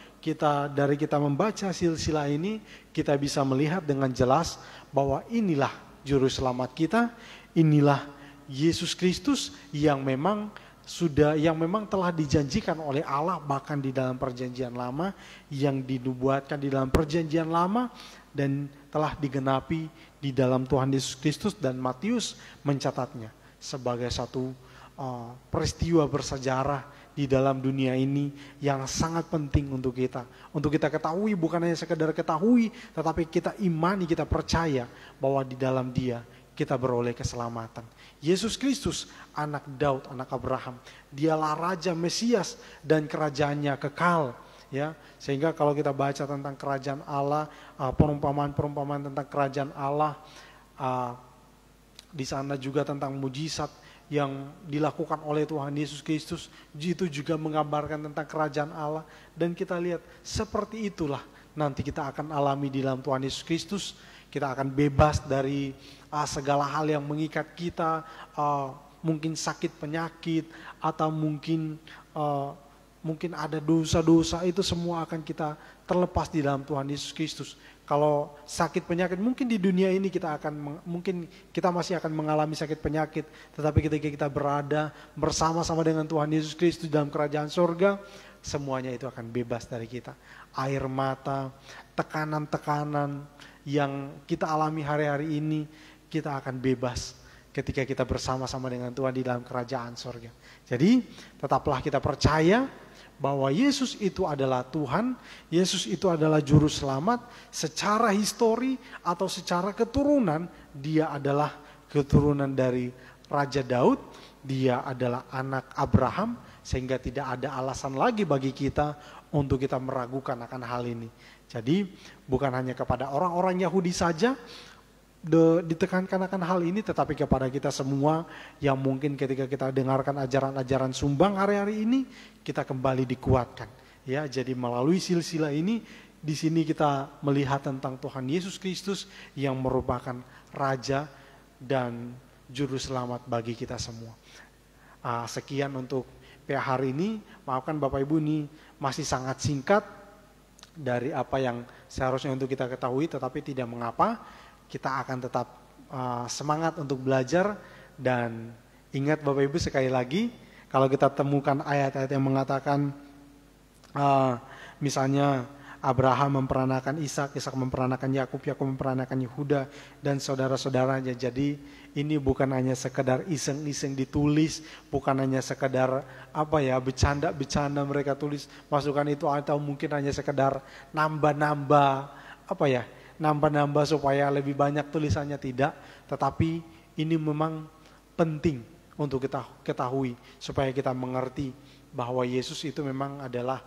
dari kita membaca silsilah ini, kita bisa melihat dengan jelas bahwa inilah juru selamat kita, inilah Yesus Kristus yang memang telah dijanjikan oleh Allah bahkan di dalam perjanjian lama, yang dinubuatkan di dalam perjanjian lama dan telah digenapi di dalam Tuhan Yesus Kristus, dan Matius mencatatnya sebagai satu peristiwa bersejarah di dalam dunia ini yang sangat penting untuk kita ketahui, bukan hanya sekedar ketahui, tetapi kita imani, kita percaya bahwa di dalam Dia kita beroleh keselamatan. Yesus Kristus, anak Daud, anak Abraham, dialah Raja Mesias dan kerajaannya kekal. Ya, sehingga kalau kita baca tentang kerajaan Allah, perumpamaan tentang kerajaan Allah, di sana juga tentang mujizat yang dilakukan oleh Tuhan Yesus Kristus, itu juga menggambarkan tentang kerajaan Allah. Dan kita lihat seperti itulah nanti kita akan alami di dalam Tuhan Yesus Kristus. Kita akan bebas dari segala hal yang mengikat kita, mungkin sakit penyakit, atau mungkin ada dosa-dosa, itu semua akan kita terlepas di dalam Tuhan Yesus Kristus. Kalau sakit penyakit, mungkin di dunia ini mungkin kita masih akan mengalami sakit penyakit, tetapi ketika kita berada bersama-sama dengan Tuhan Yesus Kristus dalam kerajaan surga, semuanya itu akan bebas dari kita. Air mata, tekanan-tekanan yang kita alami hari-hari ini, kita akan bebas ketika kita bersama-sama dengan Tuhan di dalam kerajaan surga. Jadi tetaplah kita percaya bahwa Yesus itu adalah Tuhan, Yesus itu adalah juru selamat. Secara histori atau secara keturunan, Dia adalah keturunan dari Raja Daud, Dia adalah anak Abraham, sehingga tidak ada alasan lagi bagi kita untuk kita meragukan akan hal ini. Jadi bukan hanya kepada orang-orang Yahudi saja ditekankan akan hal ini, tetapi kepada kita semua yang mungkin ketika kita dengarkan ajaran-ajaran sumbang hari-hari ini, kita kembali dikuatkan. Ya, jadi melalui silsilah ini, di sini kita melihat tentang Tuhan Yesus Kristus yang merupakan Raja dan Juru Selamat bagi kita semua. Sekian untuk PA hari ini. Maafkan Bapak Ibu, ini masih sangat singkat dari apa yang seharusnya untuk kita ketahui, tetapi tidak mengapa. Kita akan tetap semangat untuk belajar. Dan ingat Bapak Ibu, sekali lagi, kalau kita temukan ayat-ayat yang mengatakan misalnya Abraham memperanakan Ishak, Ishak memperanakan Yakub, Yakub memperanakan Yehuda dan saudara-saudaranya. Jadi ini bukan hanya sekedar iseng-iseng ditulis, bukan hanya sekedar bercanda mereka tulis masukkan itu, atau mungkin hanya sekedar nambah supaya lebih banyak tulisannya, tidak. Tetapi ini memang penting untuk kita ketahui supaya kita mengerti bahwa Yesus itu memang adalah,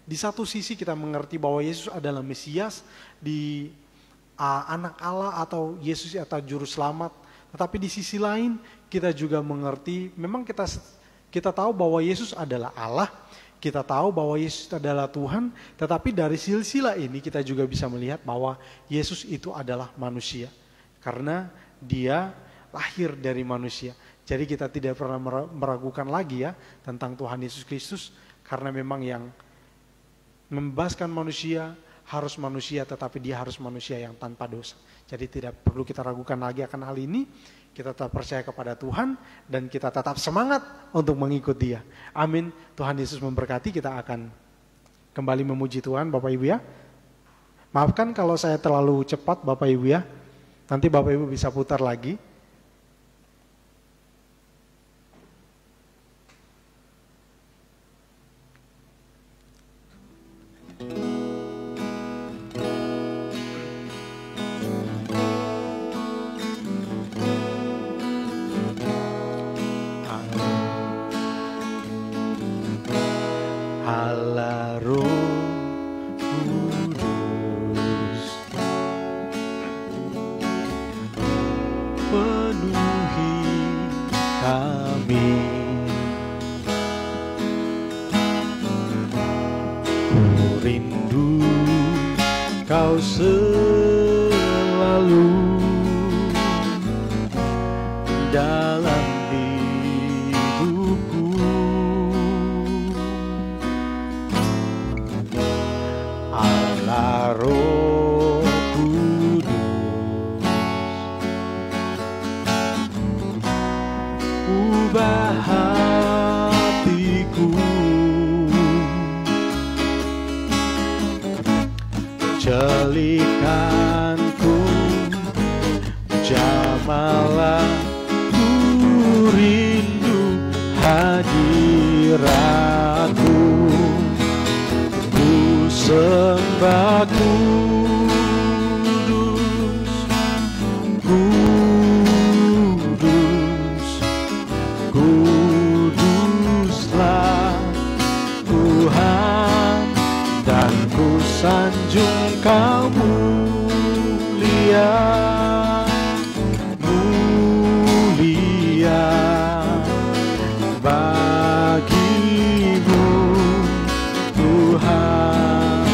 di satu sisi kita mengerti bahwa Yesus adalah Mesias, di anak Allah atau Yesus atau Juru Selamat. Tetapi di sisi lain kita juga mengerti, memang kita tahu bahwa Yesus adalah Allah, kita tahu bahwa Yesus adalah Tuhan, tetapi dari silsilah ini kita juga bisa melihat bahwa Yesus itu adalah manusia. Karena Dia lahir dari manusia. Jadi kita tidak pernah meragukan lagi ya tentang Tuhan Yesus Kristus, karena memang yang membebaskan manusia, harus manusia, tetapi dia harus manusia yang tanpa dosa. Jadi tidak perlu kita ragukan lagi akan hal ini. Kita tetap percaya kepada Tuhan dan kita tetap semangat untuk mengikut Dia. Amin. Tuhan Yesus memberkati. Kita akan kembali memuji Tuhan, Bapak Ibu ya. Maafkan kalau saya terlalu cepat, Bapak Ibu ya. Nanti Bapak Ibu bisa putar lagi. Allah Roh Kudus, penuhi kami. Ku rindu Kau selalu dalam hidupku. Allah Roh Kudus, ubah hatiku, jalikanku, jamalah ku rindu hadiratmu. Ku sembah kudus, kudus, kuduslah Tuhan, dan ku sanjung Kau mulia, mulia bagimu Tuhan.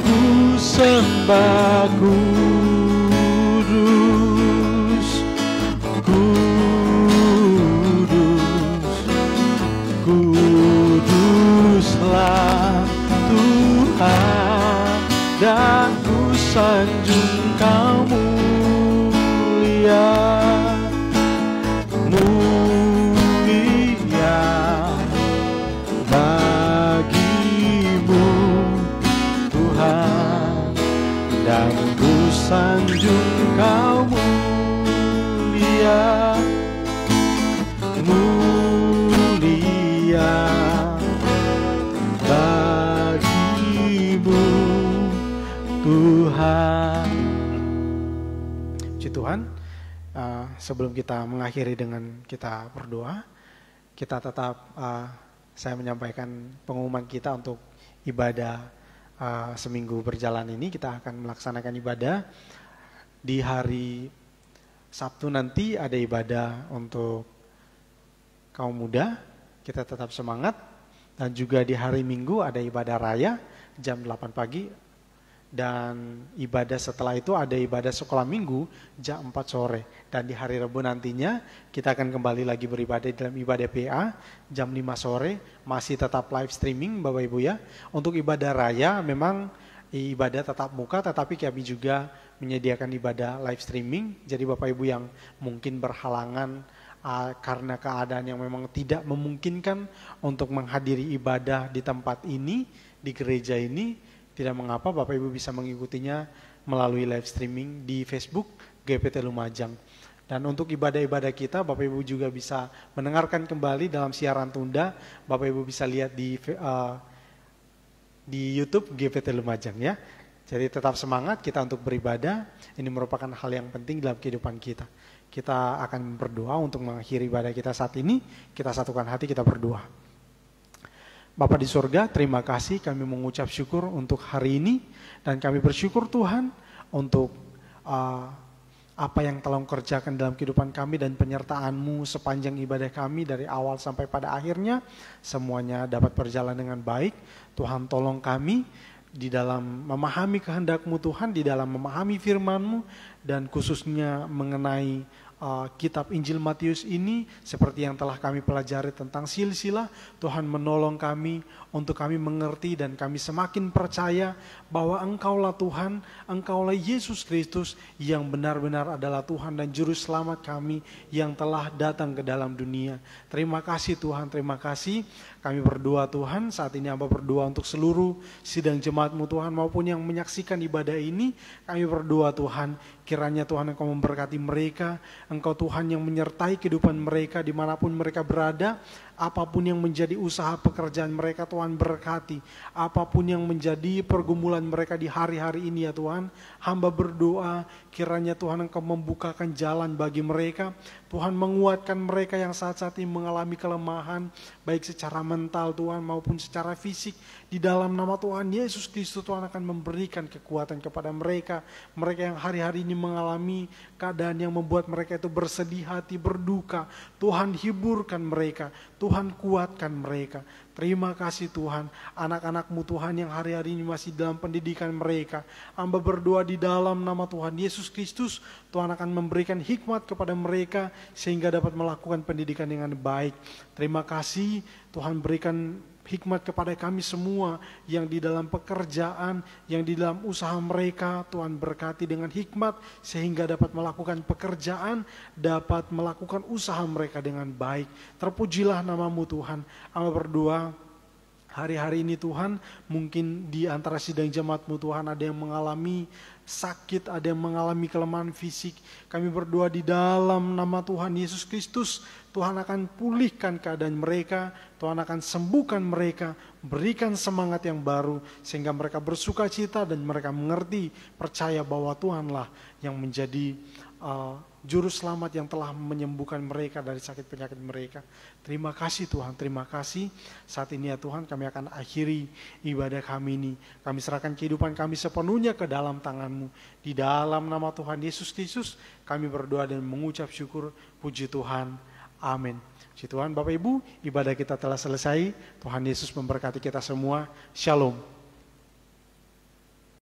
Ku sembah kudus, kudus, kuduslah Tuhan, dan ku sanjung Kau mulia, mulia bagimu Tuhan, dan ku sanjung Kau mulia, mulia bagimu Tuhan. Puji Tuhan. Sebelum kita mengakhiri dengan kita berdoa, kita tetap saya menyampaikan pengumuman kita untuk ibadah seminggu berjalan ini. Kita akan melaksanakan ibadah di hari Sabtu nanti, ada ibadah untuk kaum muda, kita tetap semangat. Dan juga di hari Minggu ada ibadah raya jam 8 pagi. Dan ibadah setelah itu ada ibadah sekolah minggu jam 4 sore. Dan di hari Rabu nantinya kita akan kembali lagi beribadah dalam ibadah PA jam 5 sore. Masih tetap live streaming Bapak Ibu ya. Untuk ibadah raya memang ibadah tetap muka, tetapi kami juga menyediakan ibadah live streaming. Jadi Bapak Ibu yang mungkin berhalangan karena keadaan yang memang tidak memungkinkan untuk menghadiri ibadah di tempat ini, di gereja ini, tidak mengapa, Bapak Ibu bisa mengikutinya melalui live streaming di Facebook GPT Lumajang. Dan untuk ibadah-ibadah kita, Bapak Ibu juga bisa mendengarkan kembali dalam siaran tunda. Bapak Ibu bisa lihat di YouTube GPT Lumajang ya. Jadi tetap semangat kita untuk beribadah. Ini merupakan hal yang penting dalam kehidupan kita. Kita akan berdoa untuk mengakhiri ibadah kita saat ini. Kita satukan hati, kita berdoa. Bapa di surga, terima kasih, kami mengucap syukur untuk hari ini. Dan kami bersyukur Tuhan untuk apa yang telah Engkau kerjakan dalam kehidupan kami dan penyertaan-Mu sepanjang ibadah kami dari awal sampai pada akhirnya. Semuanya dapat berjalan dengan baik. Tuhan tolong kami di dalam memahami kehendak-Mu Tuhan, di dalam memahami firman-Mu, dan khususnya mengenai kitab Injil Matius ini, seperti yang telah kami pelajari tentang silsilah, Tuhan menolong kami untuk kami mengerti dan kami semakin percaya bahwa Engkaulah Tuhan, Engkaulah Yesus Kristus yang benar-benar adalah Tuhan dan Juru Selamat kami yang telah datang ke dalam dunia. Terima kasih Tuhan, terima kasih. Kami berdoa Tuhan, saat ini hamba berdoa untuk seluruh sidang jemaat-Mu Tuhan maupun yang menyaksikan ibadah ini. Kami berdoa Tuhan, kiranya Tuhan Engkau memberkati mereka, Engkau Tuhan yang menyertai kehidupan mereka dimanapun mereka berada. Apapun yang menjadi usaha pekerjaan mereka Tuhan berkati. Apapun yang menjadi pergumulan mereka di hari-hari ini ya Tuhan, hamba berdoa kiranya Tuhan Engkau membukakan jalan bagi mereka. Tuhan menguatkan mereka yang saat-saat ini mengalami kelemahan, baik secara mental Tuhan maupun secara fisik. Di dalam nama Tuhan Yesus Kristus, Tuhan akan memberikan kekuatan kepada mereka. Mereka yang hari-hari ini mengalami keadaan yang membuat mereka itu bersedih hati, berduka. Tuhan hiburkan mereka, Tuhan kuatkan mereka. Terima kasih Tuhan, anak-anak-Mu Tuhan yang hari-hari ini masih dalam pendidikan mereka. Hamba berdoa di dalam nama Tuhan Yesus Kristus, Tuhan akan memberikan hikmat kepada mereka sehingga dapat melakukan pendidikan dengan baik. Terima kasih Tuhan, berikan hikmat kepada kami semua yang di dalam pekerjaan, yang di dalam usaha mereka. Tuhan berkati dengan hikmat sehingga dapat melakukan pekerjaan, dapat melakukan usaha mereka dengan baik. Terpujilah nama-Mu Tuhan. Hamba berdoa hari-hari ini Tuhan, mungkin di antara sidang jemaat-Mu Tuhan ada yang mengalami sakit, ada yang mengalami kelemahan fisik. Kami berdoa di dalam nama Tuhan Yesus Kristus, Tuhan akan pulihkan keadaan mereka, Tuhan akan sembuhkan mereka, berikan semangat yang baru, sehingga mereka bersuka cita dan mereka mengerti, percaya bahwa Tuhanlah yang menjadi Juru Selamat yang telah menyembuhkan mereka dari sakit penyakit mereka. Terima kasih Tuhan, terima kasih. Saat ini ya Tuhan, kami akan akhiri ibadah kami ini. Kami serahkan kehidupan kami sepenuhnya ke dalam tangan-Mu. Di dalam nama Tuhan Yesus Kristus, kami berdoa dan mengucap syukur. Puji Tuhan. Amin. Puji Tuhan. Bapak Ibu, ibadah kita telah selesai. Tuhan Yesus memberkati kita semua. Shalom.